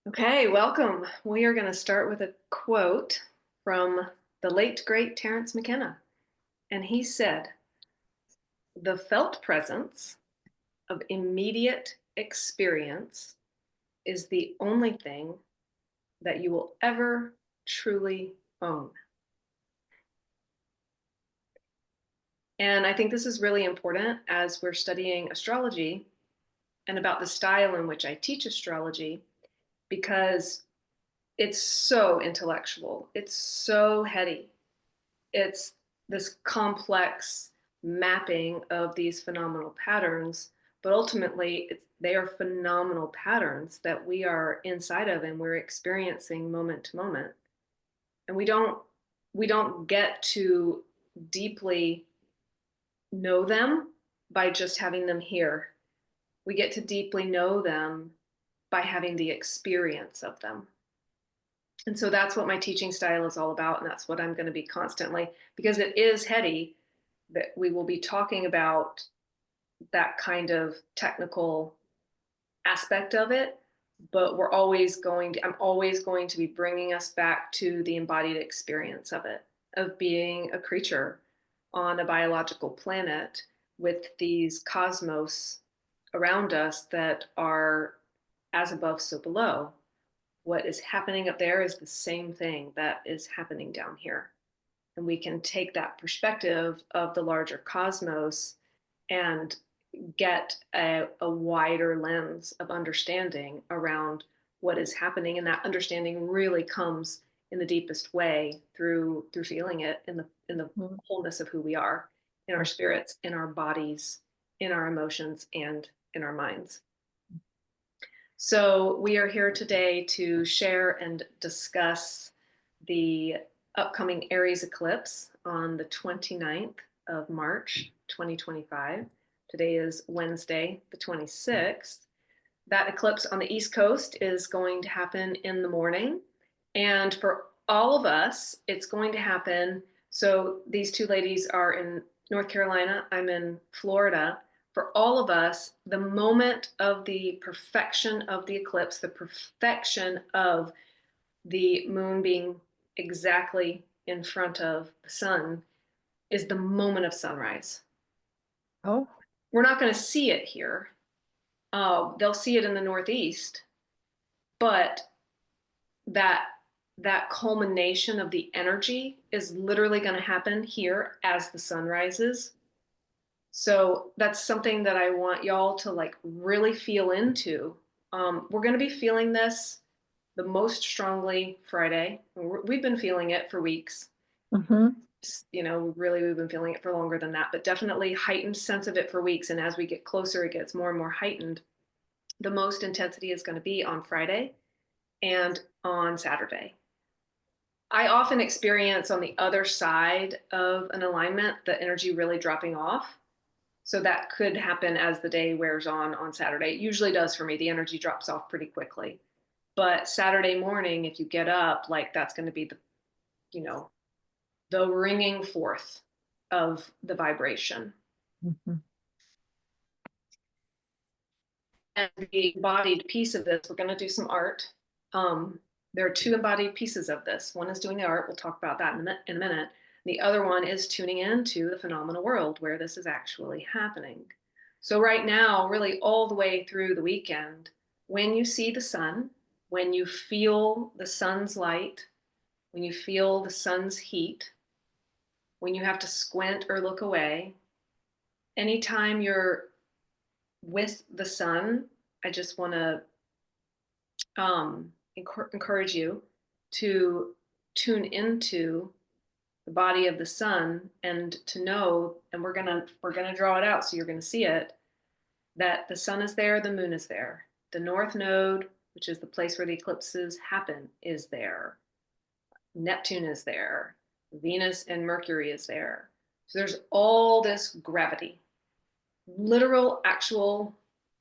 Okay, welcome. We are going to start with a quote from the late, great Terence McKenna. And he said, "The felt presence of immediate experience is the only thing that you will ever truly own." And I think this is really important as we're studying astrology and about the style in which I teach astrology, because it's so intellectual, it's so heady. It's this complex mapping of these phenomenal patterns, but ultimately they are phenomenal patterns that we are inside of and we're experiencing moment to moment. And we don't get to deeply know them by just having them here. We get to deeply know them by having the experience of them. And so that's what my teaching style is all about. And that's what I'm going to be constantly, because it is heady, that we will be talking about that kind of technical aspect of it. But I'm always going to be bringing us back to the embodied experience of it, of being a creature on a biological planet with these cosmos around us that are as above, so below. What is happening up there is the same thing that is happening down here. And we can take that perspective of the larger cosmos and get a wider lens of understanding around what is happening. And that understanding really comes in the deepest way through feeling it in the Mhm. wholeness of who we are, in our spirits, in our bodies, in our emotions, and in our minds. So, we are here today to share and discuss the upcoming Aries eclipse on the 29th of March, 2025. Today is Wednesday, the 26th. That eclipse on the East Coast is going to happen in the morning. And for all of us, it's going to happen. So, these two ladies are in North Carolina, I'm in Florida. For all of us, the moment of the perfection of the eclipse, the perfection of the moon being exactly in front of the sun, is the moment of sunrise. Oh, We're not going to see it here. They'll see it in the Northeast, but that that culmination of the energy is literally going to happen here as the sun rises. So that's something that I want y'all to like really feel into. We're going to be feeling this the most strongly Friday. We've been feeling it for weeks. hmm. Really, we've been feeling it for longer than that, but definitely heightened sense of it for weeks. And as we get closer, it gets more and more heightened. The most intensity is going to be on Friday and on Saturday. I often experience on the other side of an alignment the energy really dropping off. So that could happen as the day wears on Saturday. It usually does for me. The energy drops off pretty quickly. But Saturday morning, if you get up, like that's going to be you know, the ringing forth of the vibration. Hmm. And the embodied piece of this, we're going to do some art. Um, there are two embodied pieces of this. One is doing the art. We'll talk about that in a minute. The other one is tuning into the phenomenal world where this is actually happening. So, right now, really all the way through the weekend, when you see the sun, when you feel the sun's light, when you feel the sun's heat, when you have to squint or look away, anytime you're with the sun, I just want to encourage you to tune into the body of the sun and to know, and we're gonna draw it out so you're gonna see it, that the sun is there, the moon is there, the north node, which is the place where the eclipses happen, is there, Neptune is there, Venus and Mercury is there. So there's all this gravity, literal, actual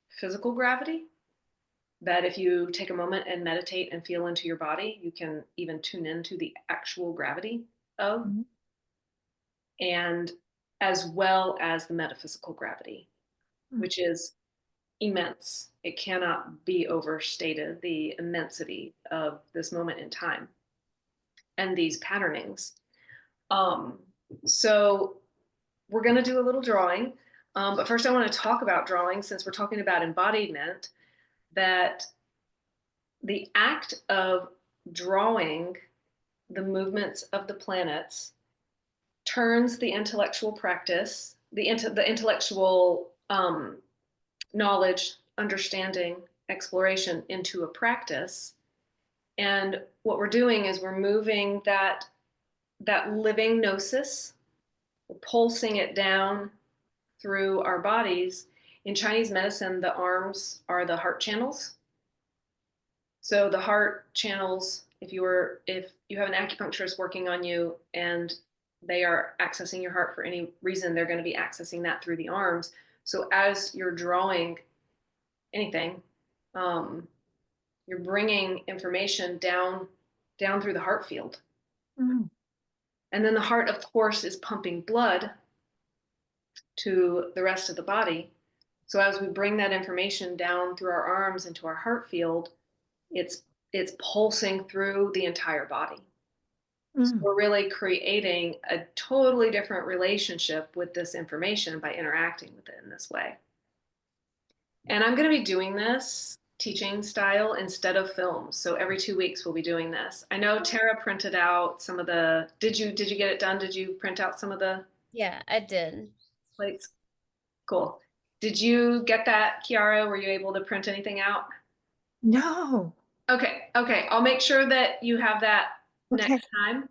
physical gravity, that if you take a moment and meditate and feel into your body, you can even tune into the actual gravity of, and as well as the metaphysical gravity, which is immense. It cannot be overstated, the immensity of this moment in time and these patternings. Um, so we're going to do a little drawing. But first, I want to talk about drawing since we're talking about embodiment, that the act of drawing the movements of the planets turns the intellectual practice, the intellectual knowledge, understanding, exploration into a practice. And what we're doing is we're moving that living gnosis, we're pulsing it down through our bodies. In Chinese medicine, the arms are the heart channels. So the heart channels, if you have an acupuncturist working on you and they are accessing your heart for any reason, they're going to be accessing that through the arms. So as you're drawing anything, you're bringing information down through the heart field. Mm. And then the heart, of course, is pumping blood to the rest of the body. So as we bring that information down through our arms into our heart field, it's pulsing through the entire body. So Mm. we're really creating a totally different relationship with this information by interacting with it in this way. And I'm going to be doing this teaching style instead of films. So every 2 weeks we'll be doing this. I know Tara printed out some of the, did you get it done? Did you print out some of the Yeah, I did. plates? Cool. Did you get that, Kiara? Were you able to print anything out? No. Okay. I'll make sure that you have that Okay. next time,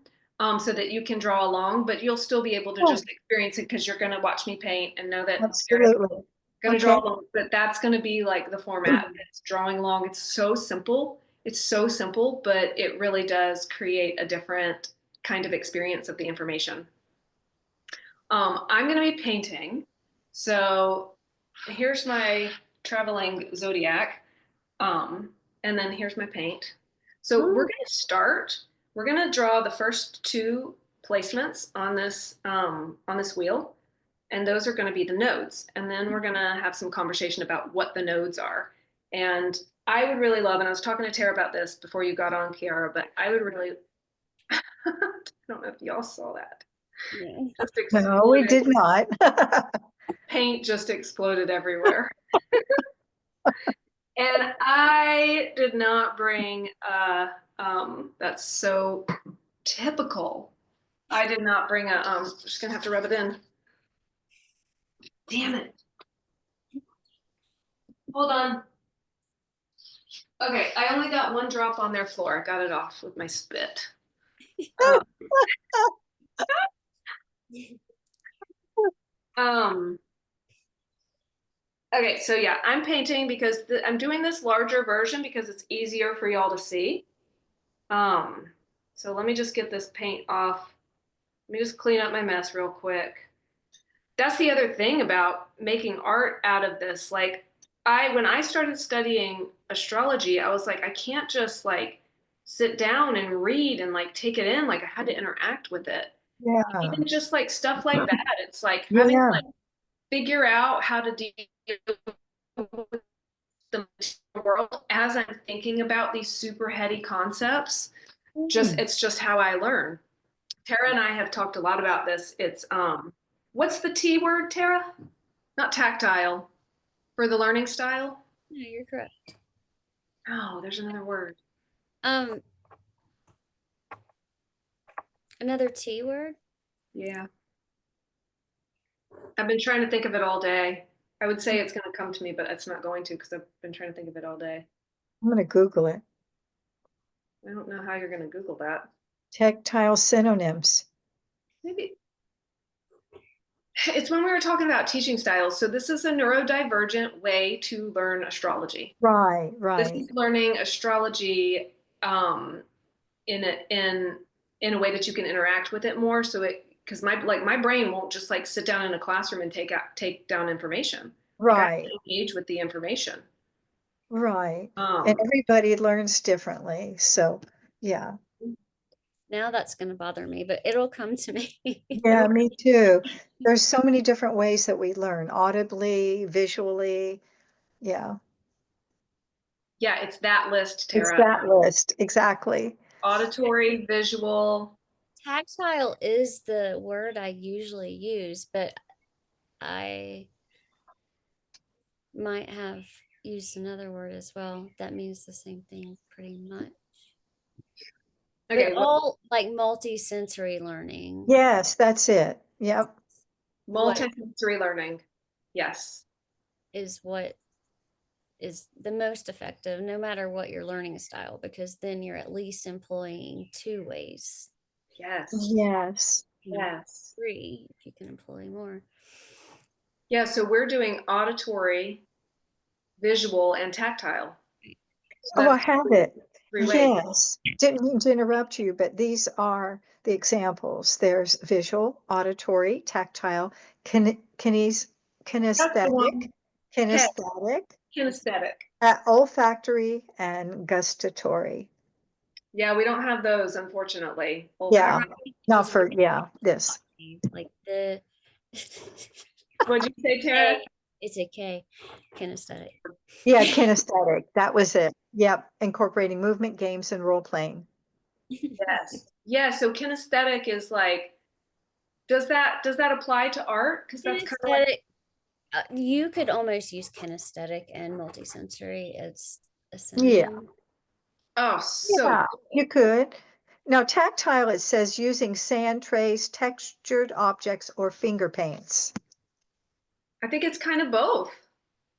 so that you can draw along, but you'll still be able to just experience it because you're going to watch me paint and know that Tara's Absolutely. going to Okay. draw along. But that's going to be like the format. It's drawing along. It's so simple. But it really does create a different kind of experience of the information. I'm going to be painting. So here's my traveling zodiac. And then here's my paint. So we're going to start. We're going to draw the first two placements on this wheel, and those are going to be the nodes. And then we're going to have some conversation about what the nodes are. And I would really love, and I was talking to Tara about this before you got on, Kiara, but I would really, I don't know if y'all saw that. Yeah. Just No, we did not. Paint just exploded everywhere. And I did not bring, that's so typical. I did not bring just gonna have to rub it in. Damn it. Hold on. Okay, I only got one drop on their floor. I got it off with my spit. Okay, so yeah, I'm painting because I'm doing this larger version because it's easier for y'all to see. So let me just get this paint off. Let me just clean up my mess real quick. That's the other thing about making art out of this. Like, when I started studying astrology, I was like, I can't just like sit down and read and like take it in. Like, I had to interact with it. Yeah. Even just like stuff like that. It's like having to like figure out how to deal with the world as I'm thinking about these super heady concepts. It's just how I learn. Tara and I have talked a lot about this. It's what's the T word, Tara? Not tactile for the learning style. No, you're correct. Oh, there's another word. Another T word? Yeah. I've been trying to think of it all day. I would say it's going to come to me, but it's not going to because I've been trying to think of it all day. I'm going to Google it. I don't know how you're going to Google that. Tactile synonyms. Maybe. It's when we were talking about teaching styles. So this is a neurodivergent way to learn astrology. Right. This is learning astrology in a way that you can interact with it more. So because my brain won't just like sit down in a classroom and take down information. Like, I have to engage with the information. Right. And everybody learns differently. So yeah. Now that's going to bother me, but it'll come to me. Yeah, me too. There's so many different ways that we learn, audibly, visually. Yeah. Yeah, it's that list, It's Tara. that list, exactly. Auditory, visual. Tactile is the word I usually use, but I might have used another word as well that means the same thing pretty much. Okay, But all like multi-sensory learning. Yes, that's it. Yep. multisensory learning. Yes. Is what is the most effective, no matter what your learning style, because then you're at least employing 2 ways. Yes. Yes. Yes. 3 if you can employ more. Yeah, so we're doing auditory, visual, and tactile. So Oh, I have it. 3 ways. Yes. Didn't mean to interrupt you, but these are the examples. There's visual, auditory, tactile, That's the one. kinesthetic, Kinesthetic. olfactory, and gustatory. Yeah, we don't have those, unfortunately. Yeah, Olfactory. not for, this. Like the What'd you say, Tara? it's a K, kinesthetic. Yeah, kinesthetic. That was it. Yep. Incorporating movement, games, and role playing. Yes. Yeah, so kinesthetic is like, does that apply to art? Because that's kind of like, Kinesthetic, you could almost use kinesthetic and multisensory as a Yeah. synonym. oh, so Yeah, you could. Now, tactile, it says using sand trays, textured objects, or finger paints. I think it's kind of both.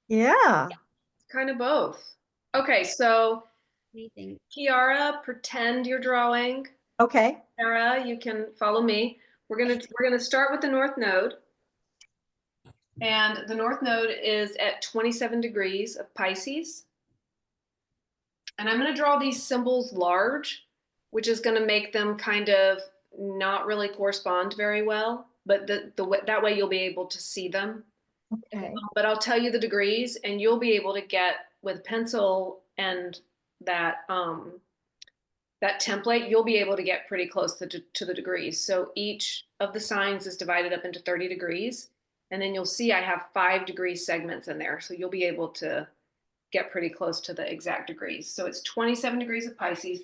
Yeah. Kind of both. Okay, so Anything. Kiara, pretend you're drawing. Okay. Sarah, you can follow me. We're gonna start with the North Node. And the North Node is at 27 degrees of Pisces. And I'm gonna draw these symbols large, which is gonna make them kind of not really correspond very well, but that way you'll be able to see them. Okay. But I'll tell you the degrees, and you'll be able to get with pencil and that that template, you'll be able to get pretty close to the degrees. So each of the signs is divided up into 30 degrees. And then you'll see I have 5-degree segments in there. So you'll be able to get pretty close to the exact degrees. So it's 27 degrees of Pisces.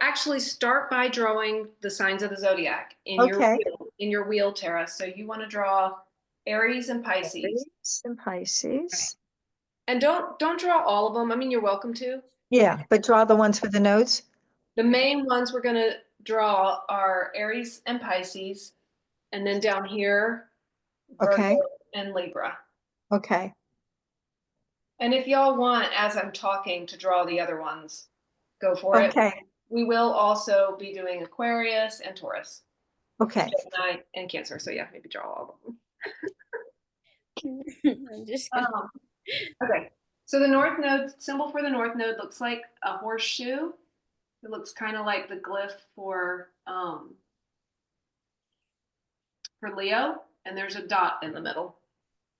Actually start by drawing the signs of the zodiac Okay. in your wheel, Tara. So you want to draw Aries and Pisces. Aries and Pisces. And don't draw all of them. I mean, you're welcome to. Yeah, but draw the ones with the nodes. The main ones we're going to draw are Aries and Pisces, and then down here, Virgo Okay. and Libra. Okay. And if y'all want, as I'm talking, to draw the other ones, go for it. Okay. We will also be doing Aquarius and Taurus, Okay. Gemini and Cancer. So yeah, maybe draw all of them. I'm just Okay. So the North Node, symbol for the North Node looks like a horseshoe. It looks kind of like the glyph for Leo, and there's a dot in the middle.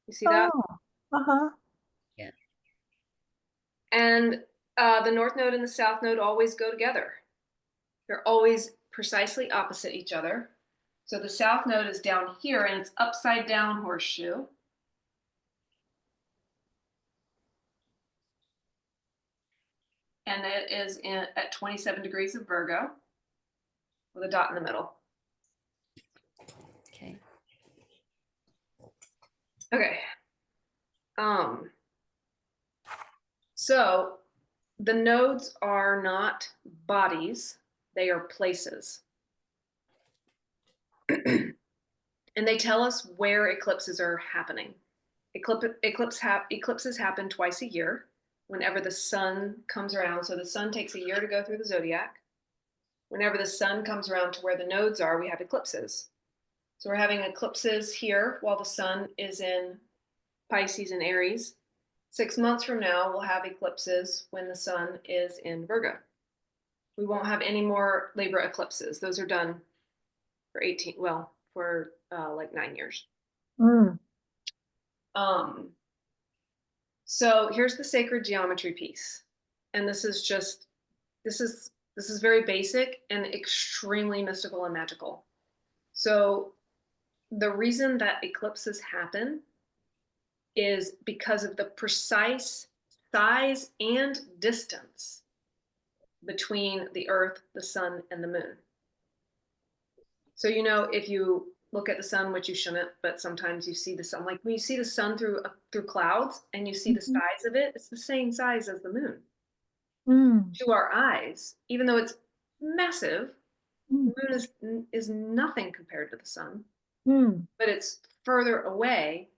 You see that? Oh, uh-huh. Yeah. And the North Node and the South Node always go together. They're always precisely opposite each other. So the South Node is down here, and it's upside down horseshoe. And it is at 27 degrees of Virgo with a dot in the middle. Okay. Okay. So the nodes are not bodies, they are places. And they tell us where eclipses are happening. Eclipses happen twice a year whenever the sun comes around. So the sun takes a year to go through the zodiac. Whenever the sun comes around to where the nodes are, we have eclipses. So we're having eclipses here while the sun is in Pisces and Aries. 6 months from now, we'll have eclipses when the sun is in Virgo. We won't have any more Libra eclipses. Those are done for like 9 years. Mm. So here's the sacred geometry piece. And this is very basic and extremely mystical and magical. So the reason that eclipses happen is because of the precise size and distance between the Earth, the sun, and the moon. So, you know, if you look at the sun, which you shouldn't, but sometimes you see the sun, like when you see the sun through clouds and you see the Mhm. size of it, it's the same size as the moon Mm, to our eyes, even though it's massive. mm, The moon is nothing compared to the sun, mm, but it's further away.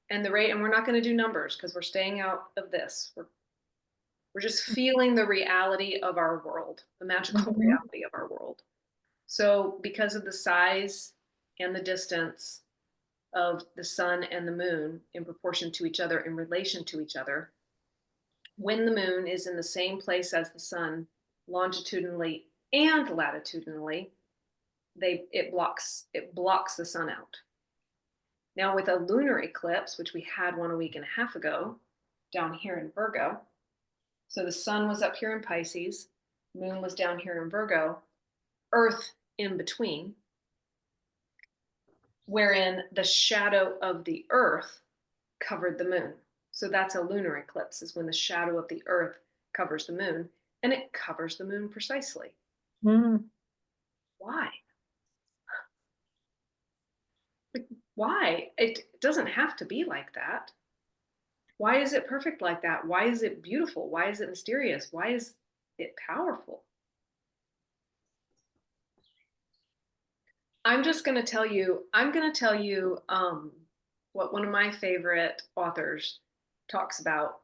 And the rate, and we're not going to do numbers because we're staying out of this. We're just feeling the reality of our world, the magical mhm, reality of our world. So, because of the size and the distance of the sun and the moon in proportion to each other, in relation to each other, when the moon is in the same place as the sun, longitudinally and latitudinally, it blocks the sun out. Now, with a lunar eclipse, which we had one a week and a half ago down here in Virgo, so the sun was up here in Pisces, moon was down here in Virgo, Earth in between, wherein the shadow of the Earth covered the moon. So that's a lunar eclipse, is when the shadow of the Earth covers the moon, and it covers the moon precisely. mm. Why? Why? It doesn't have to be like that. Why is it perfect like that? Why is it beautiful? Why is it mysterious? Why is it powerful? I'm going to tell you what one of my favorite authors talks about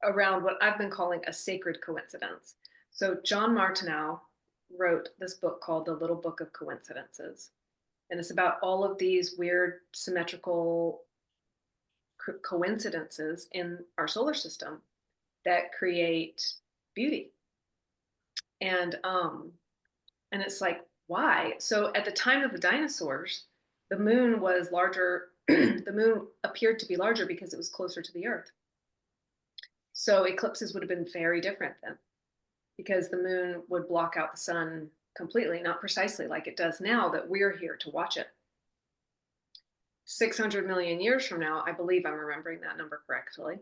around what I've been calling a sacred coincidence. So, John Martineau wrote this book called The Little Book of Coincidences. And it's about all of these weird symmetrical coincidences in our solar system that create beauty. And it's like, why? So at the time of the dinosaurs, the moon was larger. The moon appeared to be larger because it was closer to the Earth. So eclipses would have been very different then, because the moon would block out the sun completely, not precisely like it does now that we're here to watch it. 600 million years from now, I believe I'm remembering that number correctly,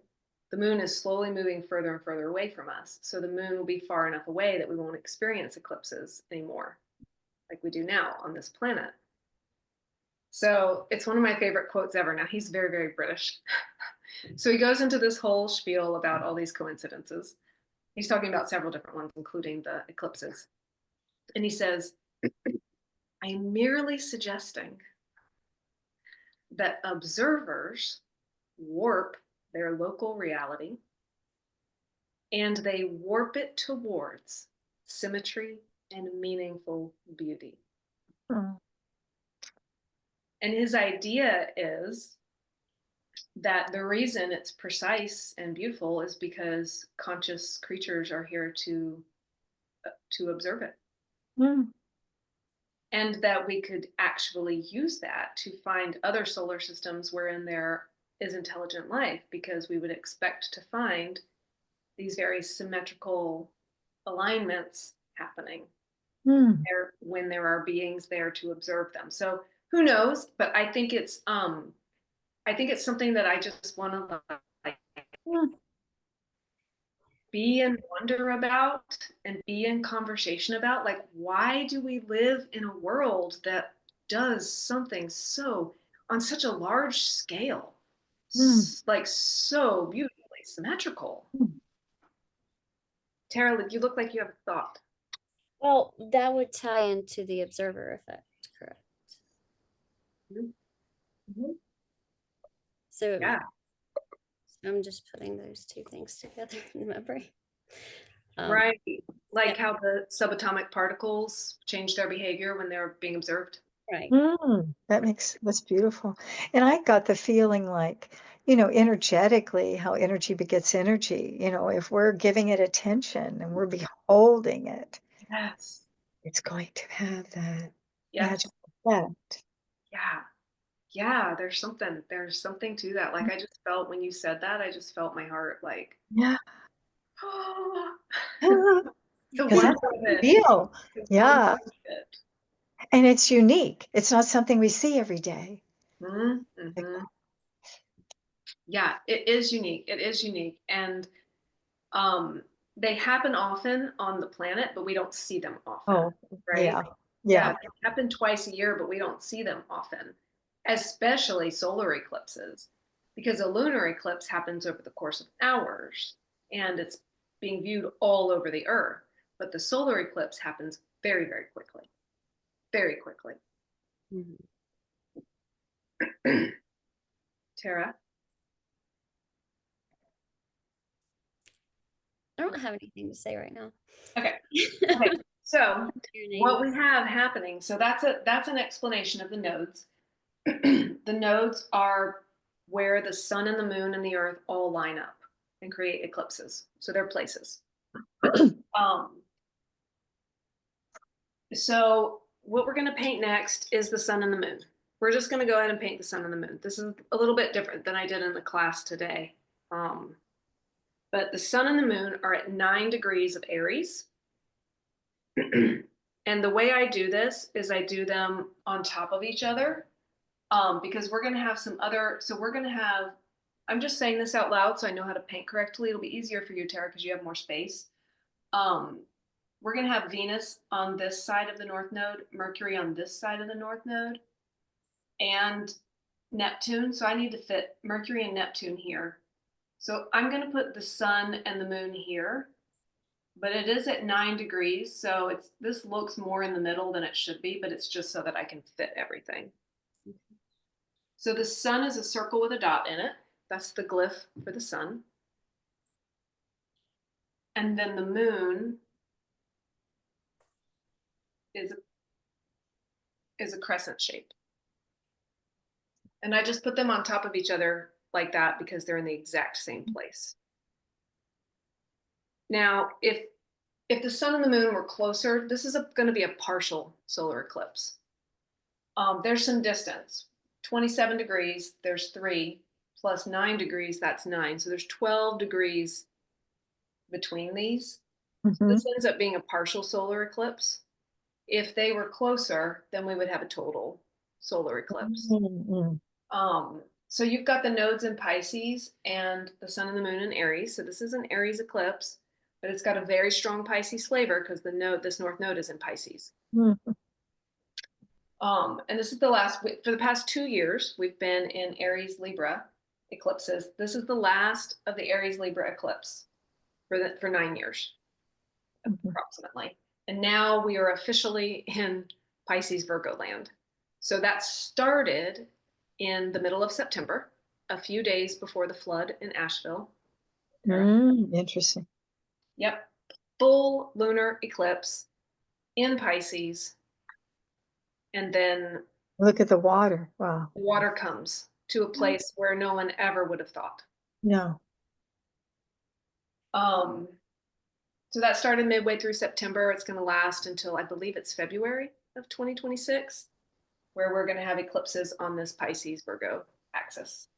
the moon is slowly moving further and further away from us. So the moon will be far enough away that we won't experience eclipses anymore like we do now on this planet. So it's one of my favorite quotes ever. Now he's very, very British. So he goes into this whole spiel about all these coincidences. He's talking about several different ones, including the eclipses. And he says, I am merely suggesting that observers warp their local reality and they warp it towards symmetry and meaningful beauty. Mm. And his idea is that the reason it's precise and beautiful is because conscious creatures are here to observe it, Mm. and that we could actually use that to find other solar systems wherein there is intelligent life, because we would expect to find these very symmetrical alignments happening Mm. there when there are beings there to observe them. So who knows, but I think it's something that I just want to like Mm. be in wonder about and be in conversation about. Like, why do we live in a world that does something so on such a large scale, Mm. like so beautifully symmetrical? Mm. Tara, you look like you have a thought. Well, that would tie into the observer effect, correct? Mm-hmm. So Yeah, I'm just putting those two things together in my brain. right. Yeah, Like how the subatomic particles change their behavior when they're being observed. right. Mm. That's beautiful. And I got the feeling like, energetically, how energy begets energy. If we're giving it attention and we're beholding it, Yes. it's going to have that Yes. magical effect. Yeah. Yeah, there's something to that. Like I just felt when you said that, I just felt my heart like, Yeah. oh, the Because wonder that's how of I it, feel. the wonder Yeah. of it. And it's unique. It's not something we see every day. Mm-hmm. Like, Mm-hmm. Yeah, it is unique. It is unique. And they happen often on the planet, but we don't see them often, Oh, right? yeah. Yeah, Yeah. they happen twice a year, but we don't see them often, especially solar eclipses, because a lunar eclipse happens over the course of hours and it's being viewed all over the earth. But the solar eclipse happens very, very quickly, very quickly. Mhm. Tara? I don't have anything to say right now. Okay. Okay. So Your name. what we have happening, so that's an explanation of the nodes. The nodes are where the sun and the moon and the earth all line up and create eclipses. So they're places. Um, so what we're going to paint next is the sun and the moon. We're just going to go ahead and paint the sun and the moon. This is a little bit different than I did in the class today. But the sun and the moon are at 9 degrees of Aries. And the way I do this is I do them on top of each other, because we're going to have some other, so we're going to have, I'm just saying this out loud so I know how to paint correctly. It'll be easier for you, Tara, because you have more space. We're going to have Venus on this side of the North Node, Mercury on this side of the North Node, and Neptune. So I need to fit Mercury and Neptune here. So I'm going to put the sun and the moon here, but it is at 9 degrees. So this looks more in the middle than it should be, but it's just so that I can fit everything. So the sun is a circle with a dot in it. That's the glyph for the sun. And then the moon is a crescent shape. And I just put them on top of each other like that because they're in the exact same place. Now, if the sun and the moon were closer, this is going to be a partial solar eclipse. There's some distance. 27 degrees, there's 3, plus 9 degrees, that's 9. So there's 12 degrees between these. Mhm. This ends up being a partial solar eclipse. If they were closer, then we would have a total solar eclipse. Mhm. So you've got the nodes in Pisces and the sun and the moon in Aries. So this is an Aries eclipse, but it's got a very strong Pisces flavor because this North Node is in Pisces. Mhm. And this is the last, for the past 2 years, we've been in Aries Libra eclipses. This is the last of the Aries Libra eclipse for 9 years, approximately. And now we are officially in Pisces Virgo land. So that started in the middle of September, a few days before the flood in Asheville. Interesting. Yep. Full lunar eclipse in Pisces. And then Look at the water. Wow. water comes to a place where no one ever would have thought. No. So that started midway through September. It's going to last until I believe it's February of 2026, where we're going to have eclipses on this Pisces Virgo axis.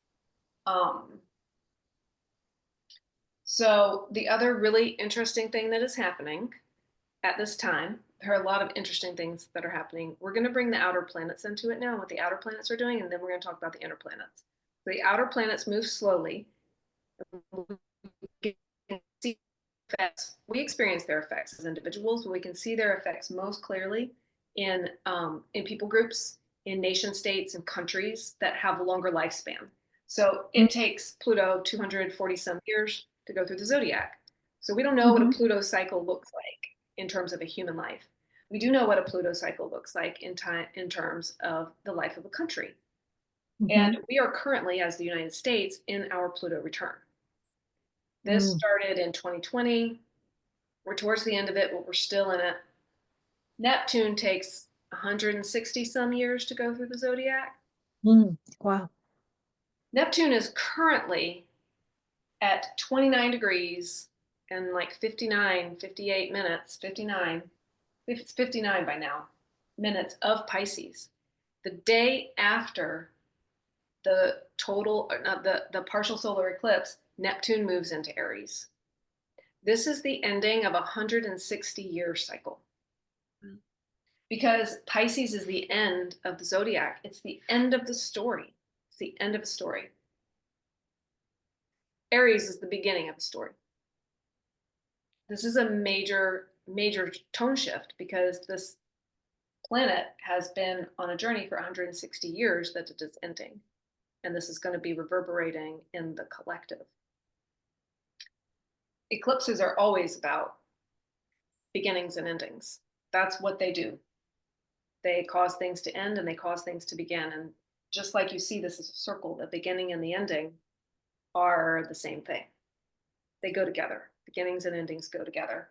So the other really interesting thing that is happening at this time, there are a lot of interesting things that are happening. We're going to bring the outer planets into it now, what the outer planets are doing, and then we're going to talk about the inner planets. The outer planets move slowly. We experience their effects as individuals, but we can see their effects most clearly in people groups, in nation states, and countries that have a longer lifespan. So it takes Pluto 240 some years to go through the zodiac. So we don't know what a Pluto cycle looks like in terms of a human life. We do know what a Pluto cycle looks like in terms of the life of a country. And we are currently, as the United States, in our Pluto return. This started in 2020. We're towards the end of it, but we're still in it. Neptune takes 160 some years to go through the zodiac. Wow. Neptune is currently at 29 degrees and like 59, 58 minutes, 59. It's 59 by now, minutes of Pisces. The day after the total, not the partial solar eclipse, Neptune moves into Aries. This is the ending of a 160-year cycle. Because Pisces is the end of the zodiac. It's the end of the story. It's the end of the story. Aries is the beginning of the story. This is a major, major tone shift because this planet has been on a journey for 160 years that it is ending. And this is going to be reverberating in the collective. Eclipses are always about beginnings and endings. That's what they do. They cause things to end and they cause things to begin. And just like you see, this is a circle, the beginning and the ending are the same thing. They go together. Beginnings and endings go together.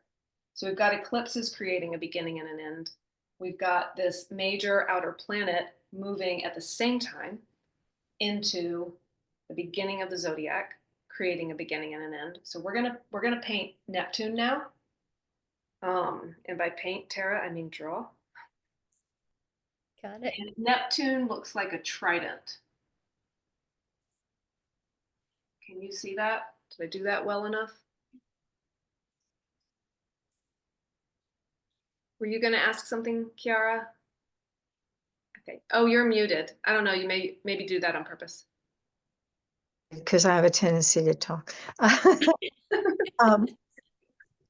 So we've got eclipses creating a beginning and an end. We've got this major outer planet moving at the same time into the beginning of the zodiac, creating a beginning and an end. So we're gonna paint Neptune now. And by paint, Tara, I mean draw. Got it. And Neptune looks like a trident. Can you see that? Did I do that well enough? Were you going to ask something, Kiara? Okay. Oh, you're muted. I don't know. You may maybe do that on purpose. Because I have a tendency to talk.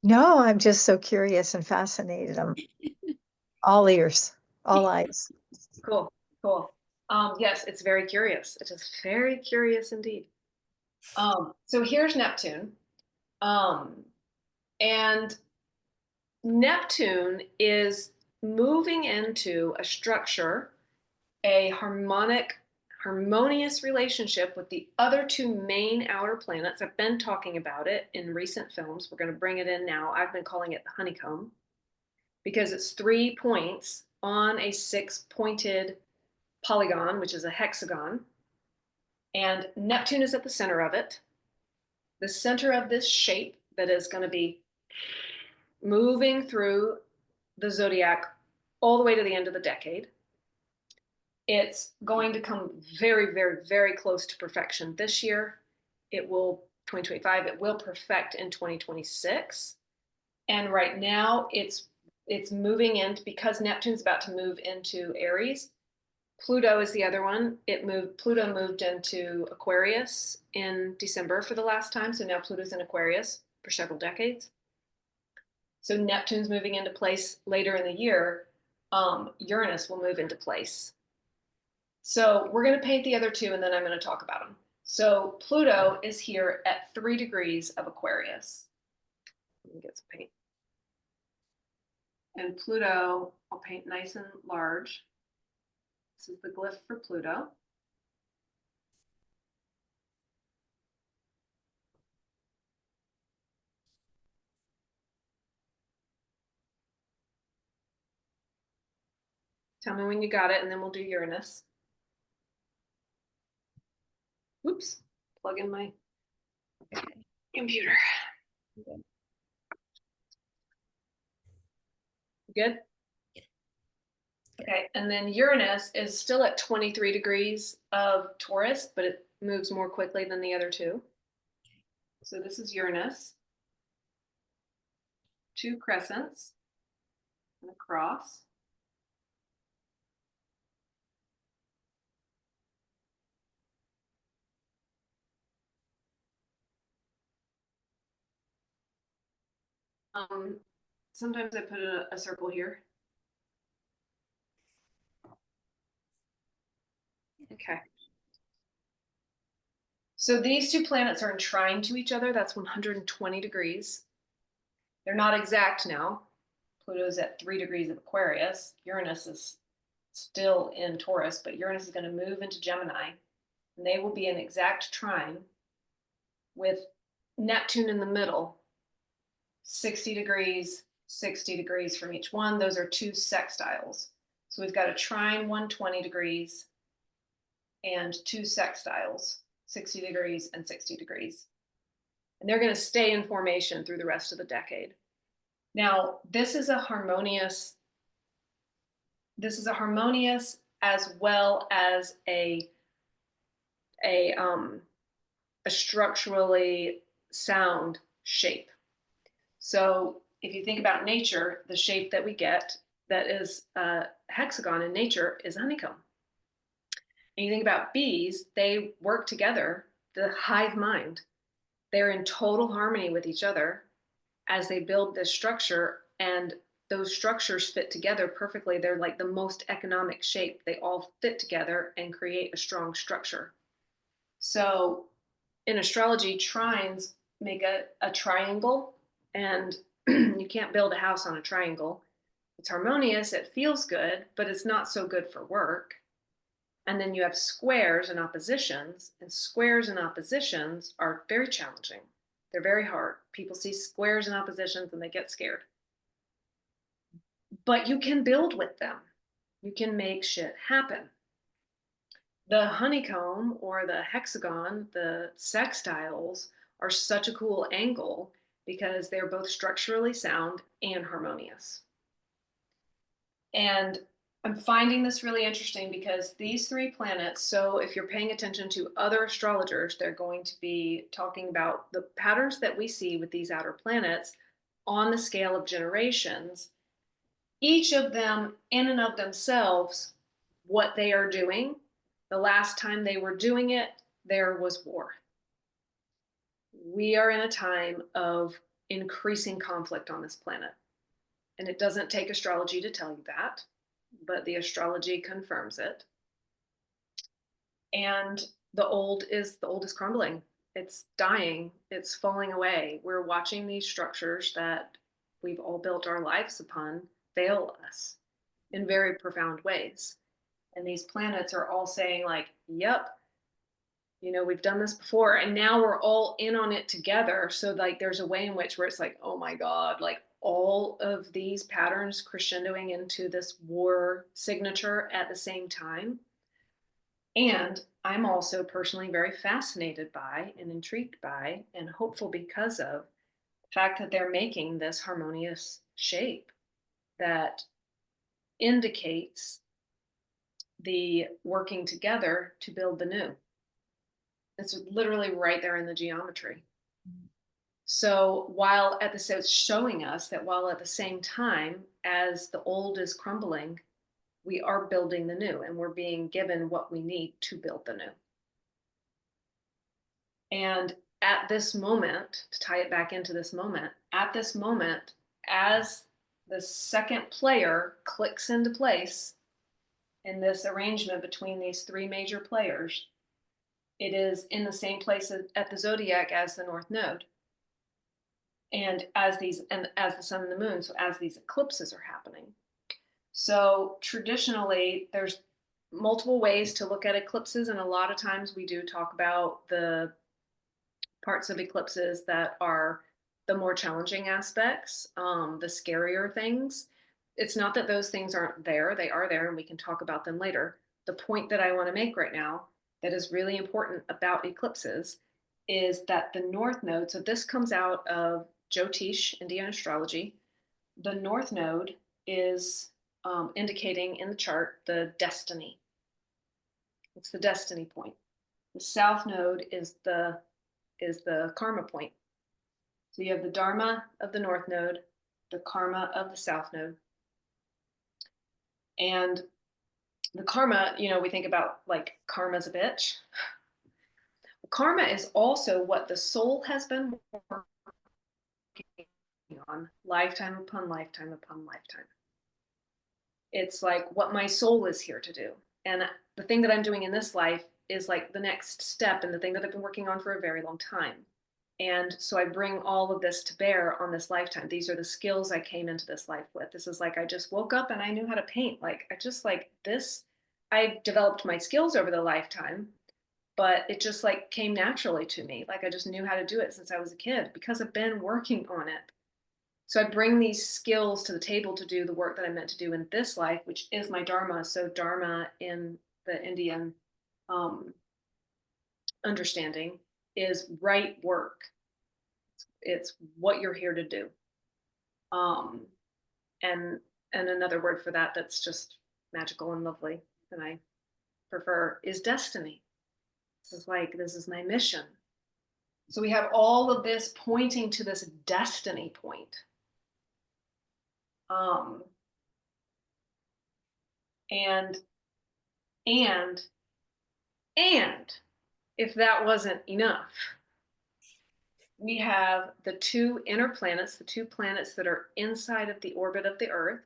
No, I'm just so curious and fascinated. I'm all ears, all eyes. Cool, cool. Yes, it's very curious. It is very curious indeed. So here's Neptune. And Neptune is moving into a structure, a harmonious relationship with the other two main outer planets. I've been talking about it in recent films. We're going to bring it in now. I've been calling it the honeycomb because it's 3 points on a 6-pointed polygon, which is a hexagon. And Neptune is at the center of it. The center of this shape that is going to be moving through the zodiac all the way to the end of the decade. It's going to come very, very, very close to perfection this year. It will, 2025, it will perfect in 2026. And right now it's moving in, because Neptune's about to move into Aries. Pluto is the other one. Pluto moved into Aquarius in December for the last time. So now Pluto's in Aquarius for several decades. So Neptune's moving into place later in the year. Uranus will move into place. So we're going to paint the other two, and then I'm going to talk about them. So Pluto is here at 3 degrees of Aquarius. Let me get some paint. And Pluto, I'll paint nice and large. This is the glyph for Pluto. Tell me when you got it, and then we'll do Uranus. Whoops, plug in my computer. Good? Okay, and then Uranus is still at 23 degrees of Taurus, but it moves more quickly than the other two. So this is Uranus. 2 crescents and a cross. Sometimes I put a circle here. Okay. So these two planets are in trine to each other. That's 120 degrees. They're not exact now. Pluto's at 3 degrees of Aquarius. Uranus is still in Taurus, but Uranus is going to move into Gemini, and they will be in exact trine with Neptune in the middle, 60 degrees, 60 degrees from each one. Those are 2 sextiles. So we've got a trine 120 degrees and 2 sextiles, 60 degrees and 60 degrees. And they're going to stay in formation through the rest of the decade. Now, this is a harmonious as well as a structurally sound shape. So if you think about nature, the shape that we get that is a hexagon in nature is a honeycomb. And you think about bees, they work together, the hive mind. They're in total harmony with each other as they build this structure, and those structures fit together perfectly. They're like the most economic shape. They all fit together and create a strong structure. So in astrology, trines make a triangle, and you can't build a house on a triangle. It's harmonious, it feels good, but it's not so good for work. And then you have squares and oppositions, and squares and oppositions are very challenging. They're very hard. People see squares and oppositions and they get scared. But you can build with them. You can make shit happen. The honeycomb or the hexagon, the sextiles, are such a cool angle because they're both structurally sound and harmonious. And I'm finding this really interesting because these three planets, so if you're paying attention to other astrologers, they're going to be talking about the patterns that we see with these outer planets on the scale of generations, each of them in and of themselves, what they are doing. The last time they were doing it, there was war. We are in a time of increasing conflict on this planet. And it doesn't take astrology to tell you that, but the astrology confirms it. And the old is crumbling. It's dying. It's falling away. We're watching these structures that we've all built our lives upon fail us in very profound ways. And these planets are all saying like, yep, we've done this before and now we're all in on it together. So like there's a way in which where it's like, oh my God, like all of these patterns crescendoing into this war signature at the same time. And I'm also personally very fascinated by and intrigued by and hopeful because of the fact that they're making this harmonious shape that indicates the working together to build the new. It's literally right there in the geometry. So while at the it's showing us that while at the same time as the old is crumbling, we are building the new and we're being given what we need to build the new. And at this moment, to tie it back into this moment, at this moment, as the second player clicks into place in this arrangement between these three major players, it is in the same place at the zodiac as the North Node. And as the sun and the moon, so as these eclipses are happening. So traditionally, there's multiple ways to look at eclipses, and a lot of times we do talk about the parts of eclipses that are the more challenging aspects, the scarier things. It's not that those things aren't there, they are there, and we can talk about them later. The point that I want to make right now that is really important about eclipses is that the North Node, so this comes out of Jyotish, Indian astrology. The North Node is indicating in the chart the destiny. It's the destiny point. The South Node is the karma point. So you have the Dharma of the North Node, the karma of the South Node. And the karma, we think about like karma's a bitch. Karma is also what the soul has been working on lifetime upon lifetime upon lifetime. It's like what my soul is here to do. And the thing that I'm doing in this life is like the next step and the thing that I've been working on for a very long time. And so I bring all of this to bear on this lifetime. These are the skills I came into this life with. This is like, I just woke up and I knew how to paint. Like, I just like this, I developed my skills over the lifetime, but it just like came naturally to me. Like I just knew how to do it since I was a kid because I've been working on it. So I bring these skills to the table to do the work that I'm meant to do in this life, which is my dharma. So dharma in the Indian understanding is right work. It's what you're here to do. And another word for that that's just magical and lovely, and I prefer, is destiny. This is my mission. So we have all of this pointing to this destiny point. And if that wasn't enough, we have the two inner planets, the two planets that are inside of the orbit of the Earth,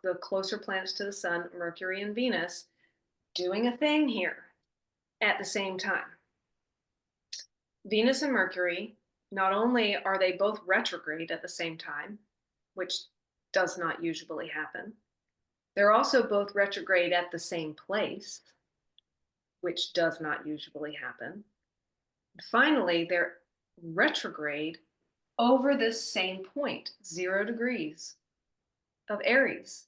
the closer planets to the sun, Mercury and Venus, doing a thing here at the same time. Venus and Mercury, not only are they both retrograde at the same time, which does not usually happen, they're also both retrograde at the same place, which does not usually happen. Finally, they're retrograde over this same point, 0 degrees of Aries.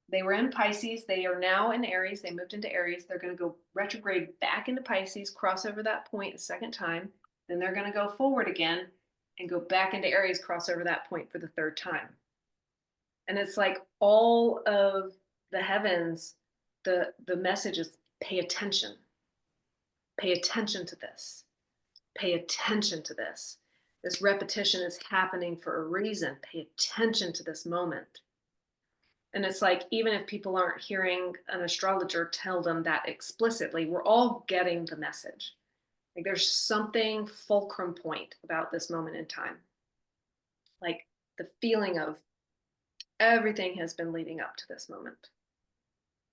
They were in Pisces. They are now in Aries. They moved into Aries. They're going to go retrograde back into Pisces, cross over that point a second time. Then they're going to go forward again and go back into Aries, cross over that point for the third time. And it's like all of the heavens, the message is pay attention. Pay attention to this. Pay attention to this. This repetition is happening for a reason. Pay attention to this moment. And it's like, even if people aren't hearing an astrologer tell them that explicitly, we're all getting the message. Like there's something fulcrum point about this moment in time. Like the feeling of everything has been leading up to this moment.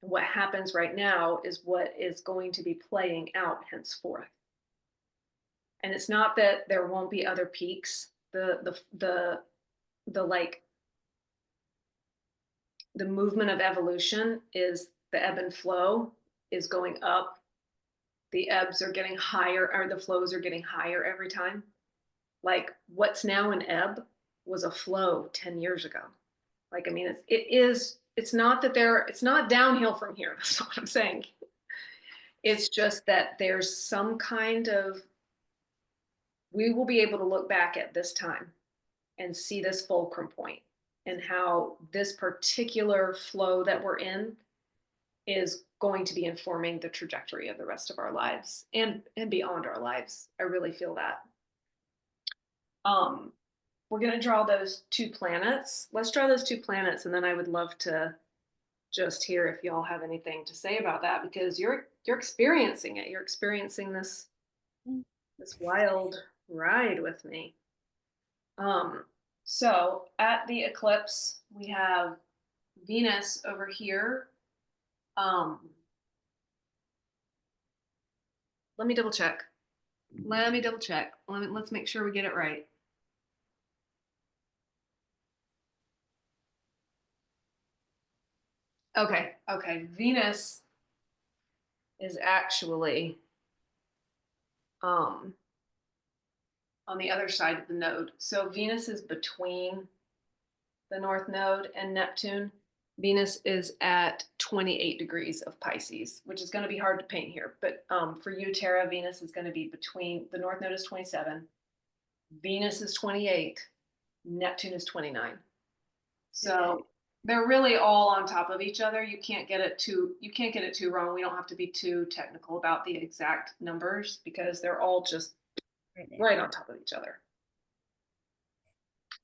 And what happens right now is what is going to be playing out henceforth. And it's not that there won't be other peaks. The like the movement of evolution is the ebb and flow is going up. The ebbs are getting higher, or the flows are getting higher every time. Like what's now an ebb was a flow 10 years ago. Like, I mean, it's not that it's not downhill from here. That's not what I'm saying. It's just that there's some kind of, we will be able to look back at this time and see this fulcrum point and how this particular flow that we're in is going to be informing the trajectory of the rest of our lives and beyond our lives. I really feel that. We're going to draw those two planets. Let's draw those two planets, and then I would love to just hear if y'all have anything to say about that, because you're experiencing it. You're experiencing this wild ride with me. So at the eclipse, we have Venus over here. Let me double check. Let's make sure we get it right. Okay. Venus is actually on the other side of the node. So Venus is between the North Node and Neptune. Venus is at 28 degrees of Pisces, which is going to be hard to paint here. But for you, Tara, Venus is going to be between, the North Node is 27, Venus is 28, Neptune is 29. So they're really all on top of each other. You can't get it too wrong. We don't have to be too technical about the exact numbers because they're all just right on top of each other.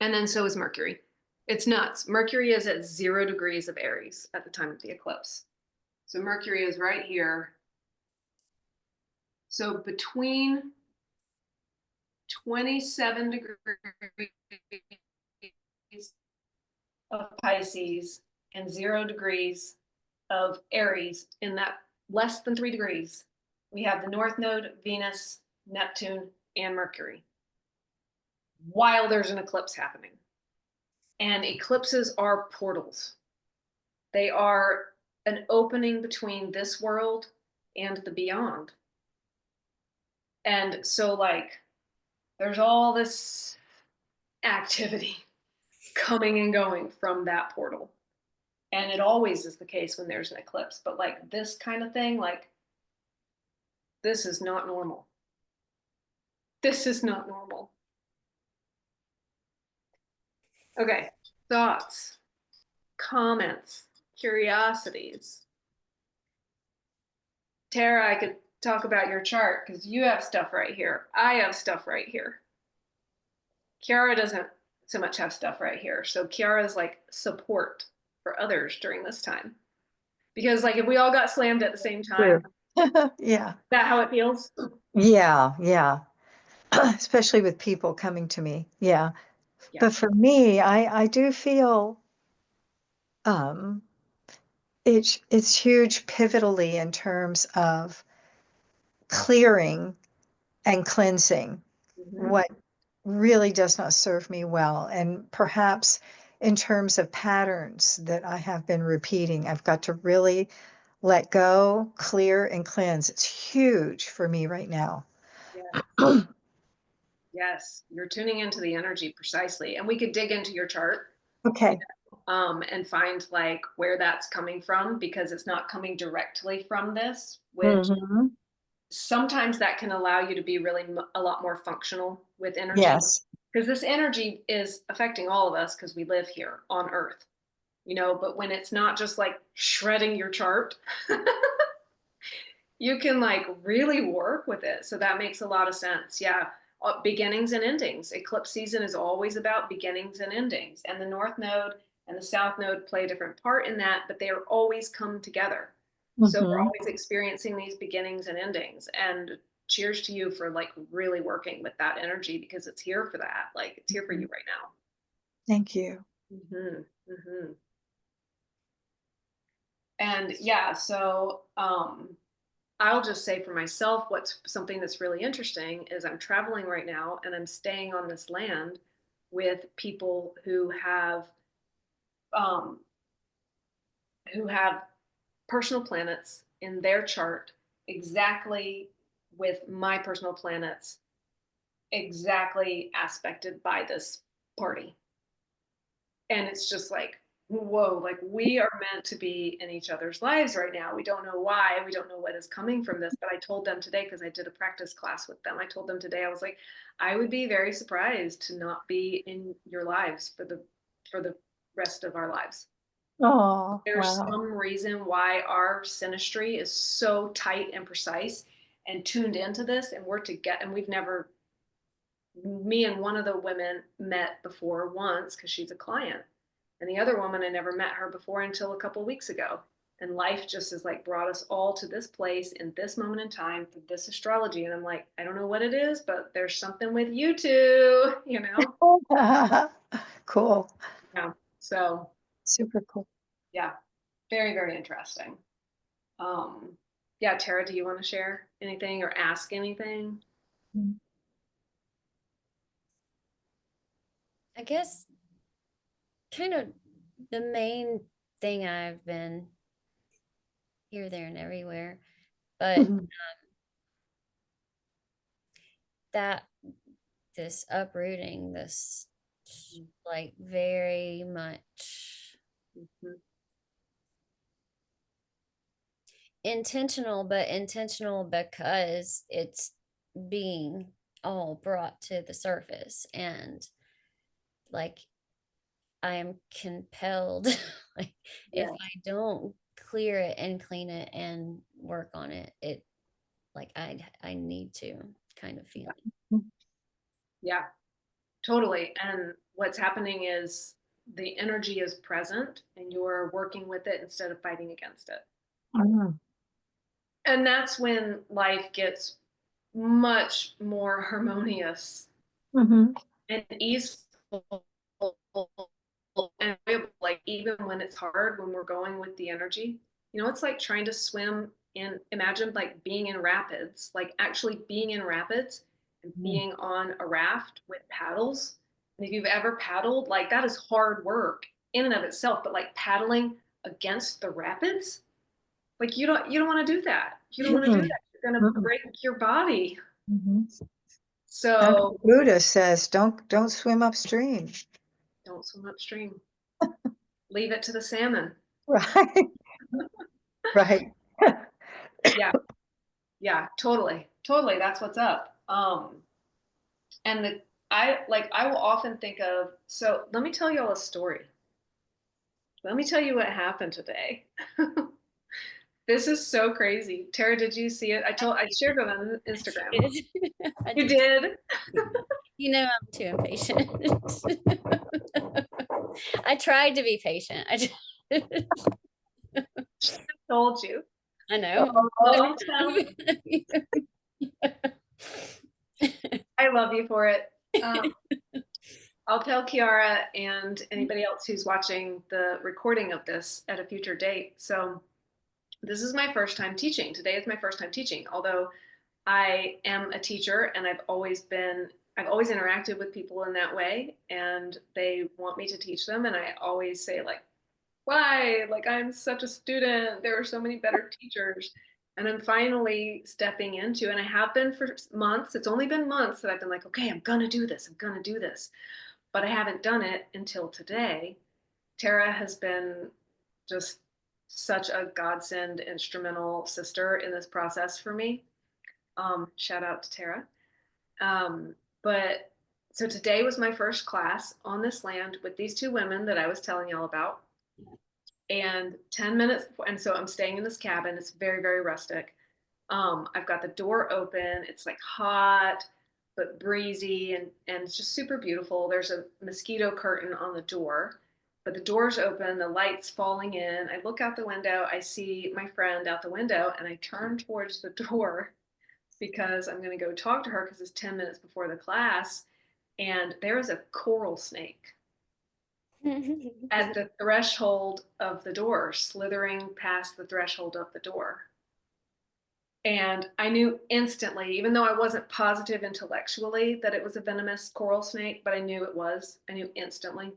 And then so is Mercury. It's nuts. Mercury is at 0 degrees of Aries at the time of the eclipse. So Mercury is right here. So between 27 degrees of Pisces and 0 degrees of Aries, in that less than 3 degrees, we have the North Node, Venus, Neptune, and Mercury, while there's an eclipse happening. And eclipses are portals. They are an opening between this world and the beyond. And so like, there's all this activity coming and going from that portal. And it always is the case when there's an eclipse, but like this kind of thing, like this is not normal. This is not normal. Okay, thoughts, comments, curiosities. Tara, I could talk about your chart because you have stuff right here. I have stuff right here. Kiara doesn't so much have stuff right here. So Kiara is like support for others during this time. Because like if we all got slammed at the same time, Yeah. is that how it feels? Yeah. especially with people coming to me. Yeah. Yeah. But for me, I do feel um, it's huge pivotally in terms of clearing and cleansing Mhm. what really does not serve me well. And perhaps in terms of patterns that I have been repeating, I've got to really let go, clear, and cleanse. It's huge for me right now. Yes. Yes. You're tuning into the energy precisely. And we could dig into your chart, you Okay. know, and find like where that's coming from, because it's not coming directly from this, which Hmm. sometimes that can allow you to be really a lot more functional with energy, Yes. because this energy is affecting all of us because we live here on Earth, you know, but when it's not just like shredding your chart, you can like really work with it. So that makes a lot of sense. Yeah. Beginnings and endings. Eclipse season is always about beginnings and endings. And the North Node and the South Node play a different part in that, but they are always come together. So we're Hmm. always experiencing these beginnings and endings. And cheers to you for like really working with that energy, because it's here for that. Like it's here for you right now. Thank you. Mm-hmm. Mm-hmm. And yeah, so I'll just say for myself, what's something that's really interesting is I'm traveling right now and I'm staying on this land with people um, who have personal planets in their chart exactly with my personal planets exactly aspected by this party. And it's just like, whoa, like we are meant to be in each other's lives right now. We don't know why, we don't know what is coming from this, but I told them today, because I did a practice class with them, I told them today, I was like, I would be very surprised to not be in your lives for the rest of our lives. Oh, There's wow. some reason why our synastry is so tight and precise and tuned into this, and we're together, and we've never, me and one of the women met before once because she's a client, and the other woman, I never met her before until a couple weeks ago. And life just has like brought us all to this place in this moment in time for this astrology. And I'm like, I don't know what it is, but there's something with you two, you know? Cool. Yeah. So Super cool. yeah, very, very interesting. Um, yeah, Tara, do you want to share anything or ask anything? Mm. I guess kind of the main thing I've been here, there, and everywhere, but Mhm. that this uprooting, this like very much Mm-hmm. intentional, but intentional because it's being all brought to the surface. And like I am compelled, like if Yeah. I don't clear it and clean it and work on it, it like I need to kind of feeling. Yeah, totally. And what's happening is the energy is present and you're working with it instead of fighting against it. Mhm. And that's when life gets much more harmonious Mhm. and easeful and like even when it's hard, when we're going with the energy, you know, it's like trying to swim in, imagine like being in rapids, like actually being in rapids and Mhm. being on a raft with paddles. And if you've ever paddled, like that is hard work in and of itself, but like paddling against the rapids, like you don't want to do that. You don't want to do Mhm. that. You're gonna Mhm. break your body. Mhm. That's So what Buddha says, don't swim upstream. don't swim upstream. Leave it to the salmon. Right. Right. Yeah, yeah, totally, totally. That's what's up. And the I will often think of, so let me tell you all a story. Let me tell you what happened today. This is so crazy. Tara, did you see it? I shared it on Instagram. I You did. did? You know, I'm too impatient. I tried to be patient. Told you. I know. Oh, I'm telling you. I love you for it. I'll tell Kiara and anybody else who's watching the recording of this at a future date. So this is my first time teaching. Today is my first time teaching, although I am a teacher and I've always interacted with people in that way, and they want me to teach them. And I always say, like, why? Like, I'm such a student. There are so many better teachers. And I'm finally stepping into, and I have been for months. It's only been months that I've been like, okay, I'm going to do this. I'm going to do this. But I haven't done it until today. Tara has been just such a godsend, instrumental sister in this process for me. Shout out to Tara. But so today was my first class on this land with these two women that I was telling y'all about. And 10 minutes, and so I'm staying in this cabin. It's very, very rustic. I've got the door open. It's like hot, but breezy, and it's just super beautiful. There's a mosquito curtain on the door, but the door's open, the light's falling in. I look out the window, I see my friend out the window, and I turn towards the door because I'm going to go talk to her because it's 10 minutes before the class. And there is a coral snake at the threshold of the door, slithering past the threshold of the door. And I knew instantly, even though I wasn't positive intellectually that it was a venomous coral snake, but I knew it was. I knew instantly.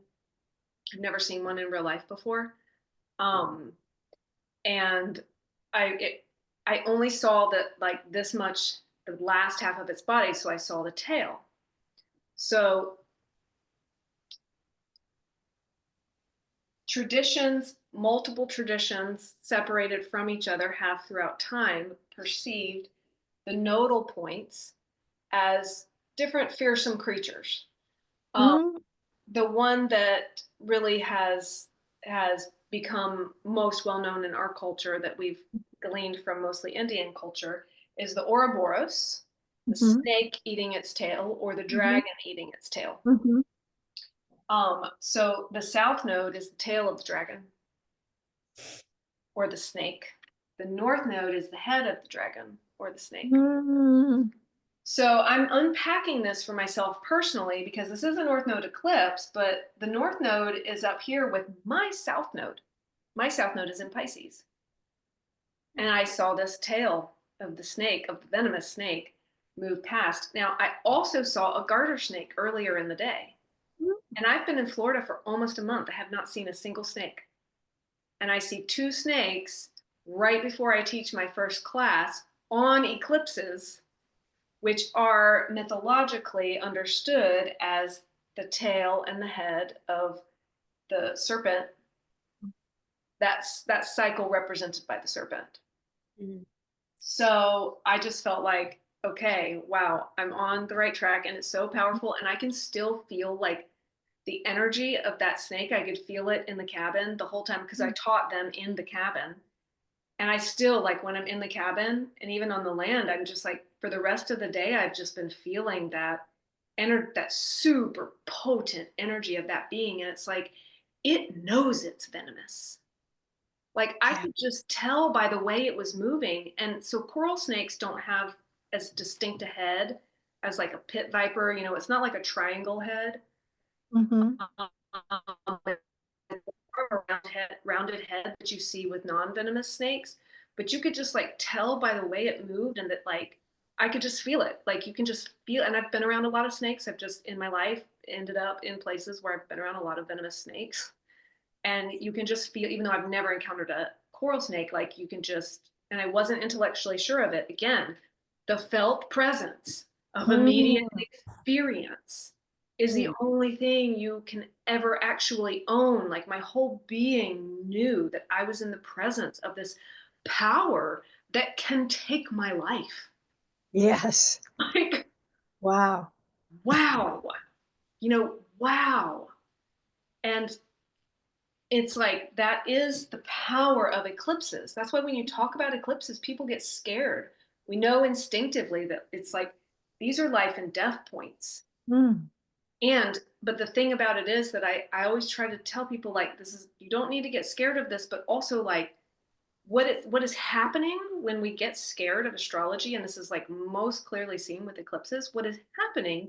I've never seen one in real life before. And I only saw that, like, this much, the last half of its body, so I saw the tail. So traditions, multiple traditions separated from each other, have throughout time perceived the nodal points as different fearsome creatures. Mm, The one that really has become most well known in our culture, that we've gleaned from mostly Indian culture, is the Ouroboros, the mhm, snake eating its tail, or the mhm, dragon eating its tail. mhm. So the south node is the tail of the dragon or the snake. The north node is the head of the dragon or the snake. Mm, So I'm unpacking this for myself personally because this is a north node eclipse, but the north node is up here with my south node. My south node is in Pisces. And I saw this tail of the snake, of the venomous snake, move past. Now, I also saw a garter snake earlier in the day. And I've been in Florida for almost a month. I have not seen a single snake. And I see two snakes right before I teach my first class on eclipses, which are mythologically understood as the tail and the head of the serpent. That's that cycle represented by the serpent. Mhm. So I just felt like, okay, wow, I'm on the right track, and it's so powerful. And I can still feel like the energy of that snake. I could feel it in the cabin the whole time because I taught them in the cabin. And I still, like, when I'm in the cabin and even on the land, I'm just like, for the rest of the day, I've just been feeling that super potent energy of that being. And it's like, it knows it's venomous. Like, I Yeah. could just tell by the way it was moving. And so coral snakes don't have as distinct a head as like a pit viper. It's not like a triangle head. Mhm. Rounded head that you see with non-venomous snakes, but you could just like tell by the way it moved, and that, like, I could just feel it. Like, you can just feel, and I've been around a lot of snakes. I've just in my life ended up in places where I've been around a lot of venomous snakes, and you can just feel, even though I've never encountered a coral snake, like, you can just, and I wasn't intellectually sure of it. Again, the felt presence of immediate Mm, experience is the Mm. only thing you can ever actually own. Like, my whole being knew that I was in the presence of this power that can take my life. yes. Like, Wow. wow, wow. And it's like, that is the power of eclipses. That's why when you talk about eclipses, people get scared. We know instinctively that it's like, these are life and death points. Mm, But the thing about it is that I always try to tell people, like, this is, you don't need to get scared of this, but also, like, what is happening when we get scared of astrology, and this is like most clearly seen with eclipses, what is happening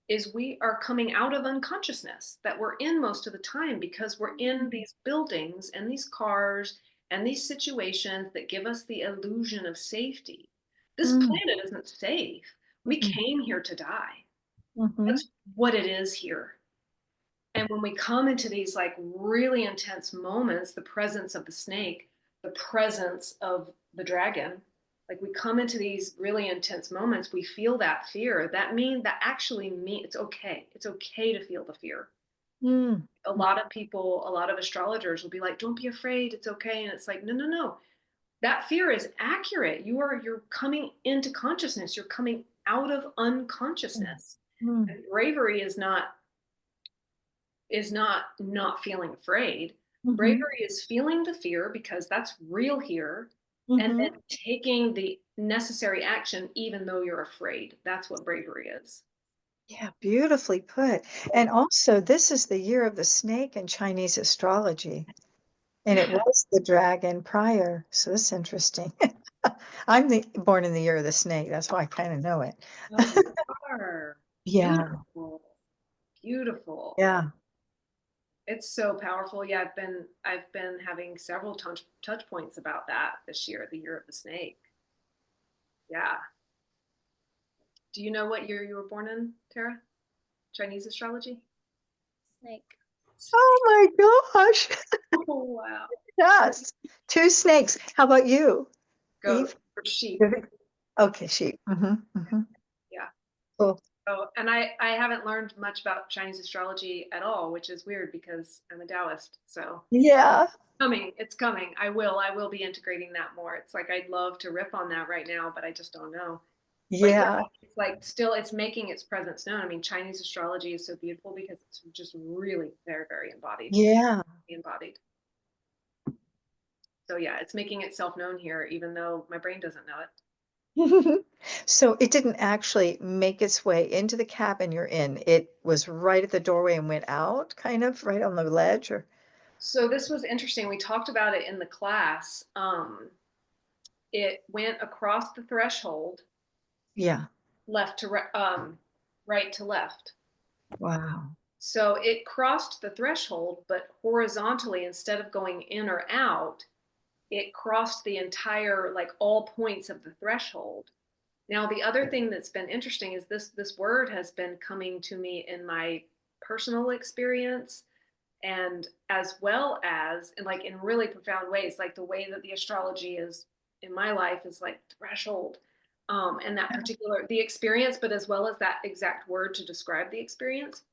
is we are coming out of unconsciousness that we're in most of the time because we're in these buildings and these cars and these situations that give us the illusion of safety. This Mm, planet isn't safe. We mhm, came here to die. mhm, That's what it is here. And when we come into these like really intense moments, the presence of the snake, the presence of the dragon, like we come into these really intense moments, we feel that fear. That actually mean it's okay. It's okay to feel the fear. mm, A lot of people, a lot of astrologers will be like, don't be afraid, it's okay. And it's like, no, no, no. That fear is accurate. You're coming into consciousness. You're coming out of mm, unconsciousness. mm, And bravery is not feeling afraid. mhm, Bravery is feeling the fear because that's real here, and then mhm. taking the necessary action even though you're afraid. That's what bravery is. Yeah, beautifully put. And also, this is the year of the snake in Chinese astrology, and it Yeah. was the dragon prior. So that's interesting. Born in the year of the snake. That's why I kind of know it. Oh, you are. Yeah, Beautiful. Beautiful. yeah. It's so powerful. Yeah, I've been having several touch points about that this year, the year of the snake. Yeah. Do you know what year you were born in, Tara? Chinese astrology? Snake. Oh my gosh. Oh, wow. Yes. Two snakes. How about you, Goat Eve? or sheep. Good. Okay, sheep. Hmm. Yeah. Cool. So, and I haven't learned much about Chinese astrology at all, which is weird because I'm a Taoist. So Yeah. it's coming. I will be integrating that more. It's like I'd love to rip on that right now, but I just don't know. But yeah, Yeah. it's like still it's making its presence known. I mean, Chinese astrology is so beautiful because it's just really very, very embodied. Yeah. Embodied. So yeah, it's making itself known here, even though my brain doesn't know it. So it didn't actually make its way into the cabin you're in. It was right at the doorway and went out, kind of right on the ledge, or So this was interesting. We talked about it in the class. It went across the threshold, yeah. left to right to left. Wow. So it crossed the threshold, but horizontally, instead of going in or out, it crossed the entire, like all points of the threshold. Now, the other thing that's been interesting is this word has been coming to me in my personal experience, and as well as in like in really profound ways, like the way that the astrology is in my life is like threshold, and that particular the experience, but as well as that exact word to describe the experience.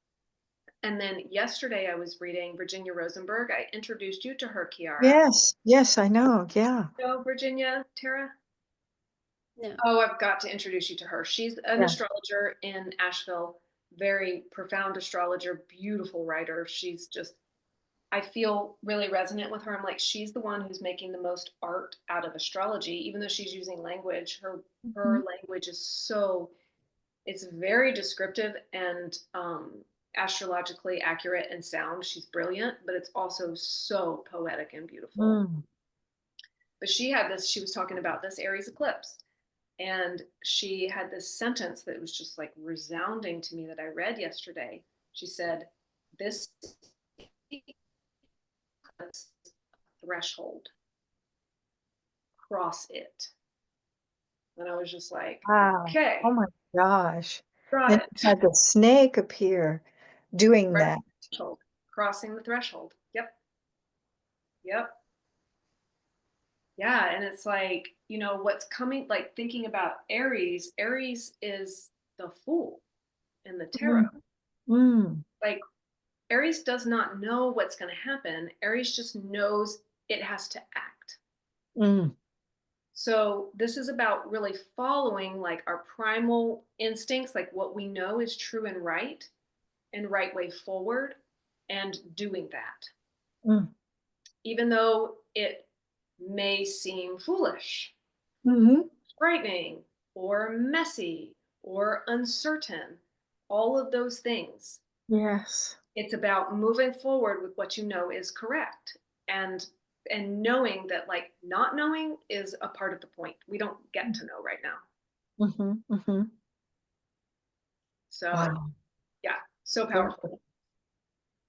And then yesterday I was reading Virginia Rosenberg. I introduced you to her, Kiara. Yes. Yes, I know. Yeah. So Virginia, Tara. No. Oh, I've got to introduce you to her. She's an Yeah. astrologer in Asheville, very profound astrologer, beautiful writer. She's just I feel really resonant with her. I'm like, she's the one who's making the most art out of astrology, even though she's using language. Her Mhm. language is so it's very descriptive and astrologically accurate and sound. She's brilliant, but it's also so poetic and beautiful. Mm. But she was talking about this Aries eclipse. And she had this sentence that was just like resounding to me that I read yesterday. She said, this threshold, cross it. And I was just like, Wow. Oh okay, my gosh. got Then it. you had the snake appear doing that. Threshold, crossing the threshold. Yep, yep. Yeah. And it's like, what's coming, like thinking about Aries, Aries is the fool in the tarot. Mm. Mm. Like, Aries does not know what's going to happen. Aries just knows it has to act. Mm. So this is about really following like our primal instincts, like what we know is true and right way forward, and doing that. Mm. Even though it may seem foolish, Mhm. frightening, or messy, or uncertain, all of those things. Yes. It's about moving forward with what you know is correct. And and knowing that, like, not knowing is a part of the point. We don't get to know right now. Mm-hmm, mm-hmm. So Wow. yeah, so Very, powerful.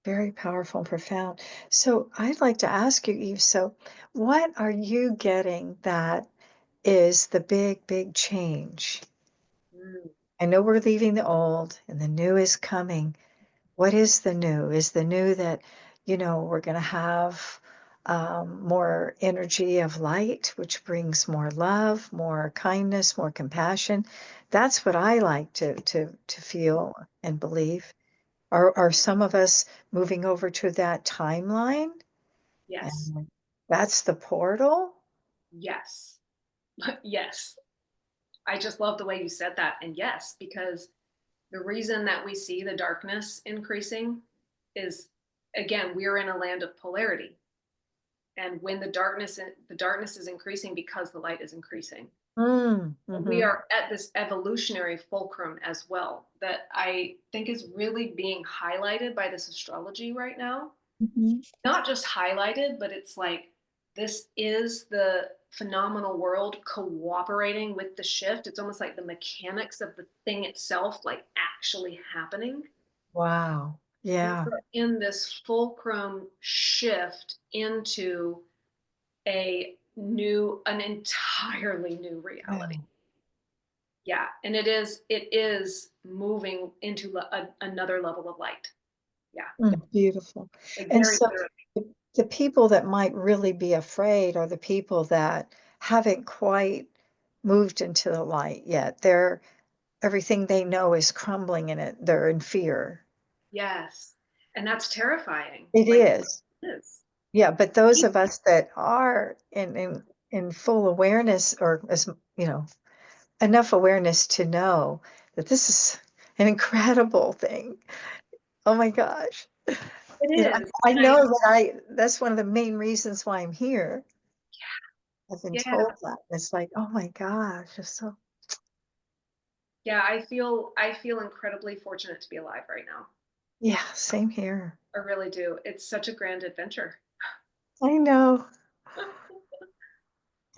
very powerful and profound. So I'd like to ask you, Eve, so what are you getting that is the big, big change? Mm. I know we're leaving the old and the new is coming. What is the new? Is the new that, we're going to have more energy of light, which brings more love, more kindness, more compassion? That's what I like to feel and believe. Are some of us moving over to that timeline? Yes. And that's the portal? Yes. Yes. I just love the way you said that. And yes, because the reason that we see the darkness increasing is, again, we're in a land of polarity. And when the darkness is increasing because the light is increasing. Mm, We mm-hmm, are at this evolutionary fulcrum as well that I think is really being highlighted by this astrology right now. mm-hmm. Not just highlighted, but it's like this is the phenomenal world cooperating with the shift. It's almost like the mechanics of the thing itself, like actually happening. Wow. Yeah. We're in this fulcrum shift into an entirely new reality. Yeah. Yeah, and it is moving into another level of light. Yeah, Beautiful. like And very so clearly. the people that might really be afraid are the people that haven't quite moved into the light yet. Everything they know is crumbling in it. They're in fear. Yes, and that's terrifying. It Like is. it is. Yeah, but those of us that are in full awareness or as enough awareness to know that this is an incredible thing. Oh my gosh. It is. I And know that's one of the main reasons why I'm here. I've been yeah, told that. It's like, oh my gosh, it's so, yeah, I feel incredibly fortunate to be alive right now. yeah, same here. I really do. It's such a grand adventure. I know.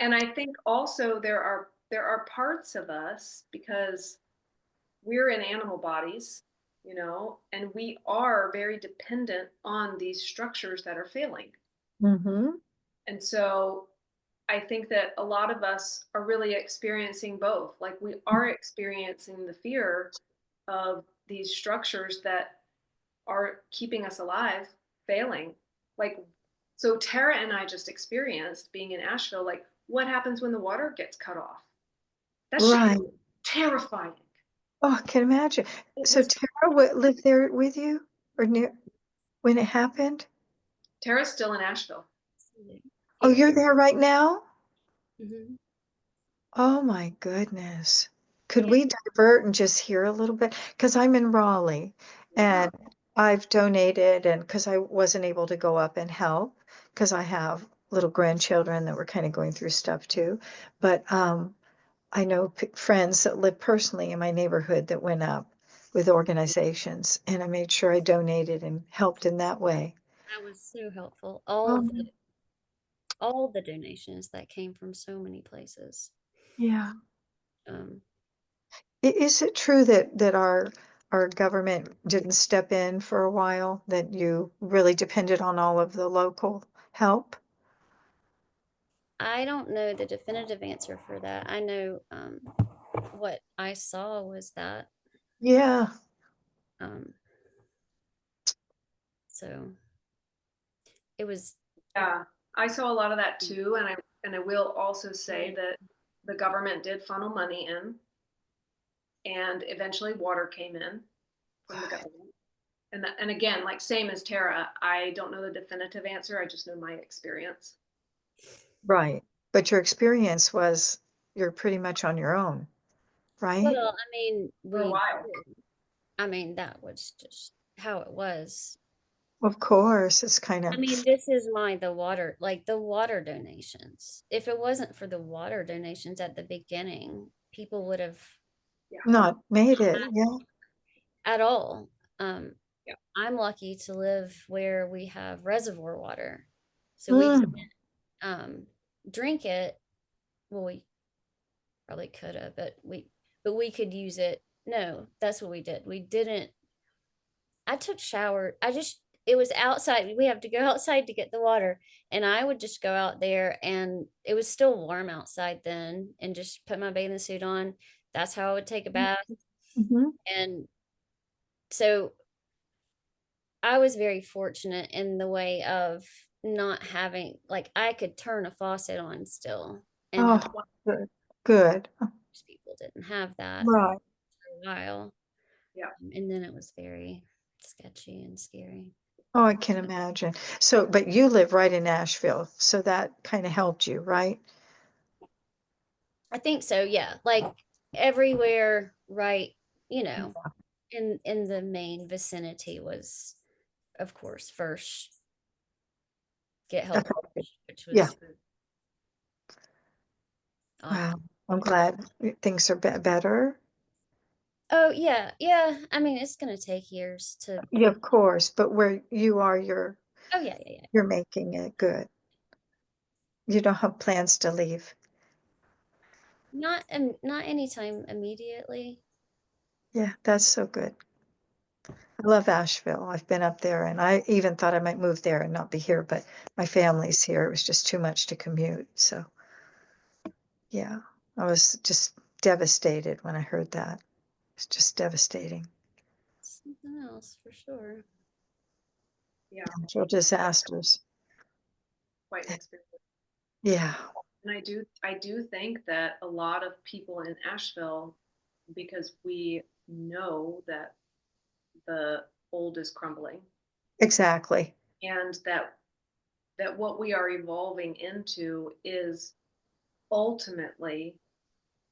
And I think also there are parts of us because we're in animal bodies, and we are very dependent on these structures that are failing. Mm-hmm. And so I think that a lot of us are really experiencing both. Like we are experiencing the fear of these structures that are keeping us alive failing. Like, so Tara and I just experienced being in Asheville, like, what happens when the water gets cut off? That shit is Right. terrifying. Oh, I can imagine. It So was Tara lived there with you or near when it happened? Tara's still in Asheville. Oh, Here. you're there right now? Hmm. Oh my goodness. Could Yeah. we divert and just hear a little bit? Because I'm in Raleigh Yeah. and I've donated and because I wasn't able to go up and help because I have little grandchildren that were kind of going through stuff too. But I know friends that live personally in my neighborhood that went up with organizations and I made sure I donated and helped in that way. That was so helpful. Um, All the donations that came from so many places. yeah. Um, Is it true that our government didn't step in for a while, that you really depended on all of the local help? I don't know the definitive answer for that. I know what I saw was that. Yeah, Um, so it was. Yeah. I saw a lot of that too. And I will also say that the government did funnel money in, and eventually water came in from the government. And again, like same as Tara, I don't know the definitive answer. I just know my experience right. But your experience was you're pretty much on your own, right? Well, I mean, for a while. that was just how it was. Of course, it's kind I of mean, this is the water donations. If it wasn't for the water donations at the beginning, people would have Yeah. not made it. Yeah. at all. Um, Yeah. I'm lucky to live where we have reservoir water. So we Mm. drink it. Well, we probably could have, but we could use it. No, that's what we did. We didn't. I took shower. It was outside. We have to go outside to get the water. And I would just go out there, and it was still warm outside then, and just put my bathing suit on. That's how I would take a bath. Mm-hmm. And so I was very fortunate in the way of not having, like, I could turn a faucet on still. And Oh, good. Good. most people didn't have that Right. for a while. Yeah. And then it was very sketchy and scary. Oh, I can imagine. So, but you live right in Nashville, so that kind of helped you, right? I think so, yeah. Like everywhere, right, in the main vicinity was, of course, first get help, Okay. which Yeah. was Wow. I'm glad things are better. oh yeah, yeah. I mean, it's gonna take years to. Yeah, of course, but where you are, Oh yeah, yeah, yeah. you're making it good. You don't have plans to leave. Not anytime immediately. Yeah, that's so good. I love Asheville. I've been up there and I even thought I might move there and not be here, but my family's here. It was just too much to commute. So, yeah, I was just devastated when I heard that. It's just devastating. Something else for sure. Yeah. Natural disasters. Quite an experience. Yeah, And I do think that a lot of people in Asheville, because we know that the old is crumbling exactly. and that what we are evolving into is ultimately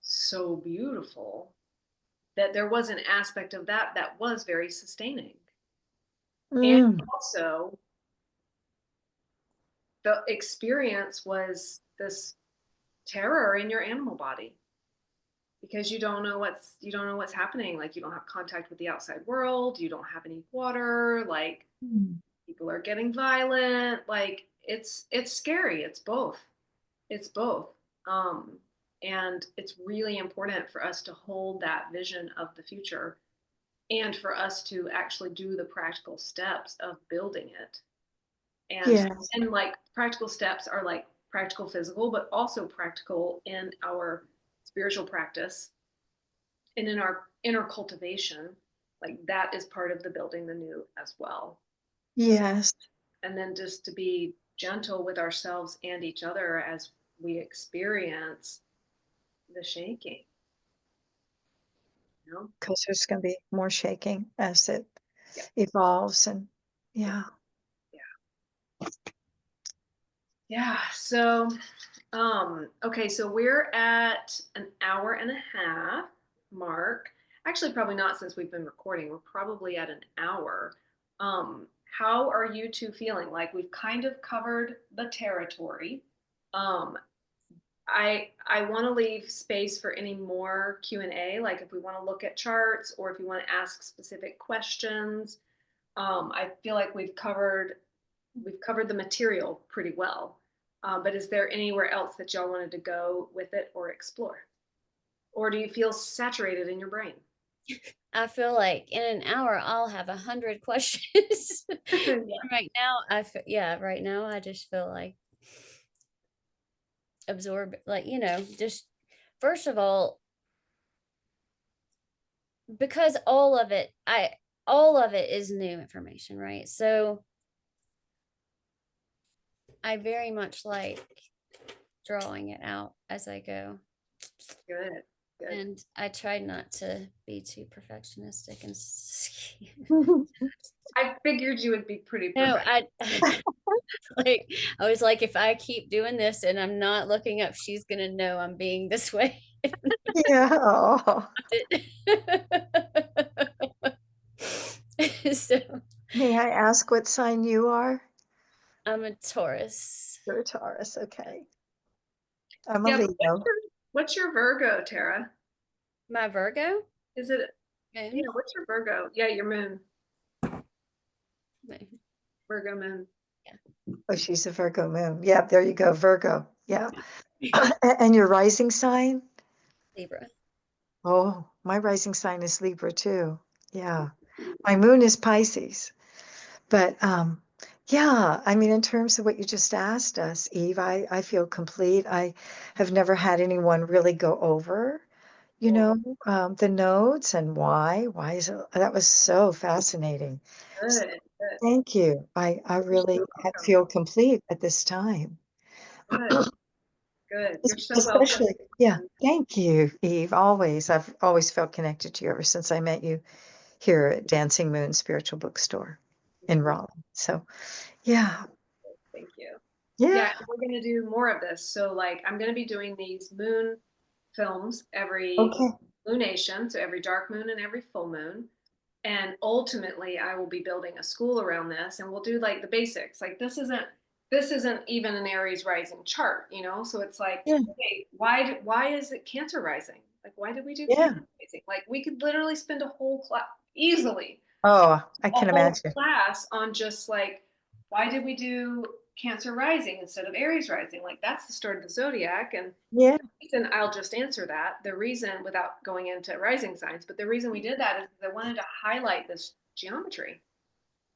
so beautiful, that there was an aspect of that that was very sustaining. And Mm, also the experience was this terror in your animal body, because you don't know what's happening. Like, you don't have contact with the outside world, you don't have any water, like mm. people are getting violent, like it's scary. It's both. um and it's really important for us to hold that vision of the future, and for us to actually do the practical steps of building it. and Yes, and like, practical steps are like practical physical, but also practical in our spiritual practice and in our inner cultivation. Like, that is part of the building the new as well. yes, And then just to be gentle with ourselves and each other as we experience the shaking, you know? because there's going to be more shaking as it Yeah. evolves. And Yeah. yeah, Yeah. So, okay, so we're at an hour and a half mark. Actually, probably not, since we've been recording. We're probably at an hour. How are you two feeling? Like, we've kind of covered the territory. Um, I want to leave space for any more Q&A, like if we want to look at charts or if you want to ask specific questions. I feel like we've covered the material pretty well. But is there anywhere else that y'all wanted to go with it or explore? Or do you feel saturated in your brain? I feel like in an hour I'll have 100 questions. Yeah. Right now, right now I just feel like absorb, like, just first of all, because all of it is new information, right? So I very much like drawing it out as I go. Good. Good. And I tried not to be too perfectionistic and I figured you would be pretty no, perfect. like I was like, if I keep doing this and I'm not looking up, she's gonna know I'm being this way. yeah. Oh. So May I ask what sign you are? I'm a Taurus. You're a Taurus. Okay. I'm a Yeah, but Leo. what's your Virgo, Tara? My Virgo Is it, moon. yeah, what's your Virgo? Yeah, your moon. Moon. Virgo moon. Yeah. Oh, she's a Virgo moon. Yeah, there you go, Virgo. Yeah. And your rising sign? Libra. Oh, my rising sign is Libra too. Yeah. My moon is Pisces. But yeah, I mean, in terms of what you just asked us, Eve, I feel complete. I have never had anyone really go over, you Well, know, the nodes and why. Why is it? That was so fascinating. So good, good. thank you. I You're so really welcome. feel complete at this time. Good, good. You're so welcome. Especially, yeah, thank you, Eve. Always. I've always felt connected to you ever since I met you here at Dancing Moon Spiritual Bookstore in Raleigh. So, yeah, Thank you. yeah. Yeah, we're going to do more of this. So, like, I'm going to be doing these moon films every Okay. lunation, so every dark moon and every full moon. And ultimately, I will be building a school around this, and we'll do like the basics. Like, this isn't even an Aries rising chart, you know. So it's like, Yeah. hey, why is it Cancer rising? Like, why did we do Yeah. Cancer rising? Like, we could literally spend a whole class easily Oh, I a can whole imagine. class on just like why did we do Cancer rising instead of Aries rising? Like that's the start of the zodiac, and Yeah. then I'll just answer that. The reason, without going into rising signs, but the reason we did that is because I wanted to highlight this geometry.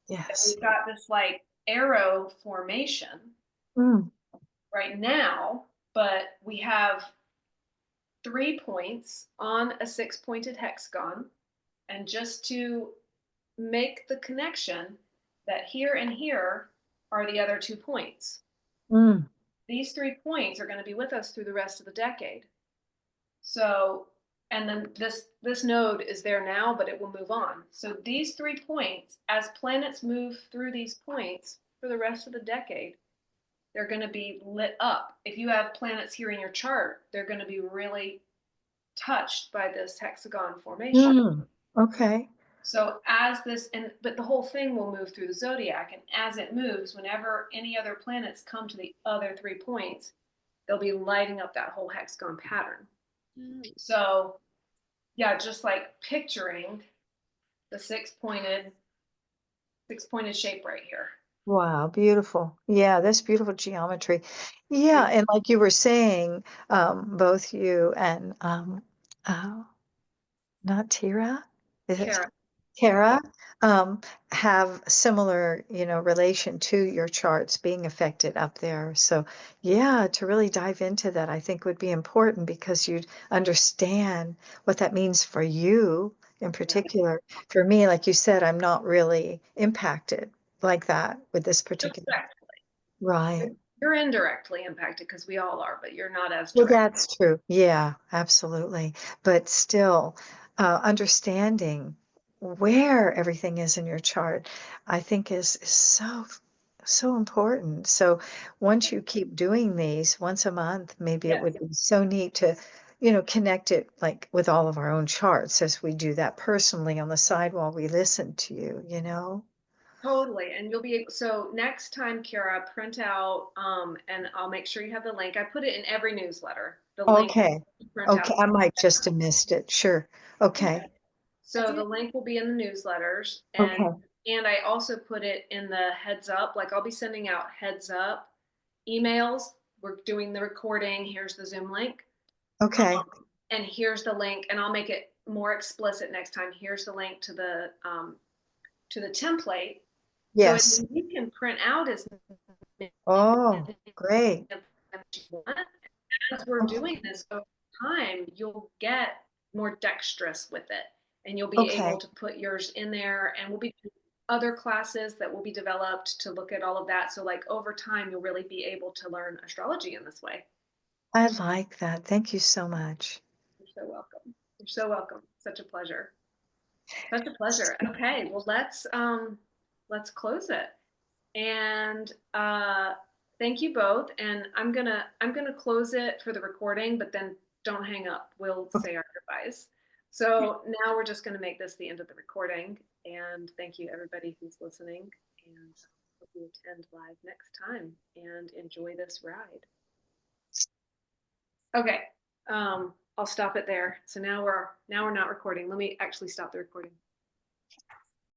Yes. We've got this like arrow formation Mm. right now, but we have 3 points on a six-pointed hexagon, and just to make the connection that here and here are the other 2 points. Mm. These 3 points are going to be with us through the rest of the decade. So, and then this node is there now, but it will move on. So these 3 points, as planets move through these points for the rest of the decade, they're going to be lit up. If you have planets here in your chart, they're going to be really touched by this hexagon formation. Mm. Okay. So as this, and but the whole thing will move through the zodiac, and as it moves, whenever any other planets come to the other 3 points, they'll be lighting up that whole hexagon pattern. So yeah, just like picturing the six pointed shape right here. Wow, beautiful. Yeah, that's beautiful geometry. Yeah, Thank and like you were saying, both you and uh, not Tira, is it Kara. Yeah. Kara, have similar, relation to your charts being affected up there. So yeah, to really dive into that, I think would be important because you'd understand what that means for you in Yeah. particular. For me, like you said, I'm not really impacted like that with this particular. Directly. Right. You're indirectly impacted because we all are, but you're not as Well, direct. that's true. Yeah, absolutely. But still, understanding where everything is in your chart, I think is so important. So once you keep doing these once a month, maybe it Yes. would be so neat to, connect it like with all of our own charts as we do that personally on the side while we listen to you. Totally. And you'll be able, so next time, Kara, print out, and I'll make sure you have the link. I put it in every newsletter, the link Okay. to print Okay. out. I might just have missed it. Sure. Okay. Yeah. So the link will be in the newsletters, and Okay. I also put it in the heads up. Like I'll be sending out heads up emails. We're doing the recording. Here's the Zoom link. Okay. And here's the link, and I'll make it more explicit next time. Here's the link to the template. So Yes. you can print out as Oh, great. you want. As we're doing this over time, you'll get more dexterous with it, and you'll be able Okay. to put yours in there. And we'll be doing other classes that will be developed to look at all of that. So, like over time, you'll really be able to learn astrology in this way. I like that. Thank you so much. You're so welcome. You're so welcome. Such a pleasure. Such a pleasure. Okay, well let's close it. And thank you both. And I'm gonna close it for the recording, but then don't hang up. We'll Okay. say our goodbyes. So now we're just gonna make this the end of the recording. And thank you everybody who's listening. And hope you attend live next time and enjoy this ride. Okay. I'll stop it there. So now we're not recording. Let me actually stop the recording.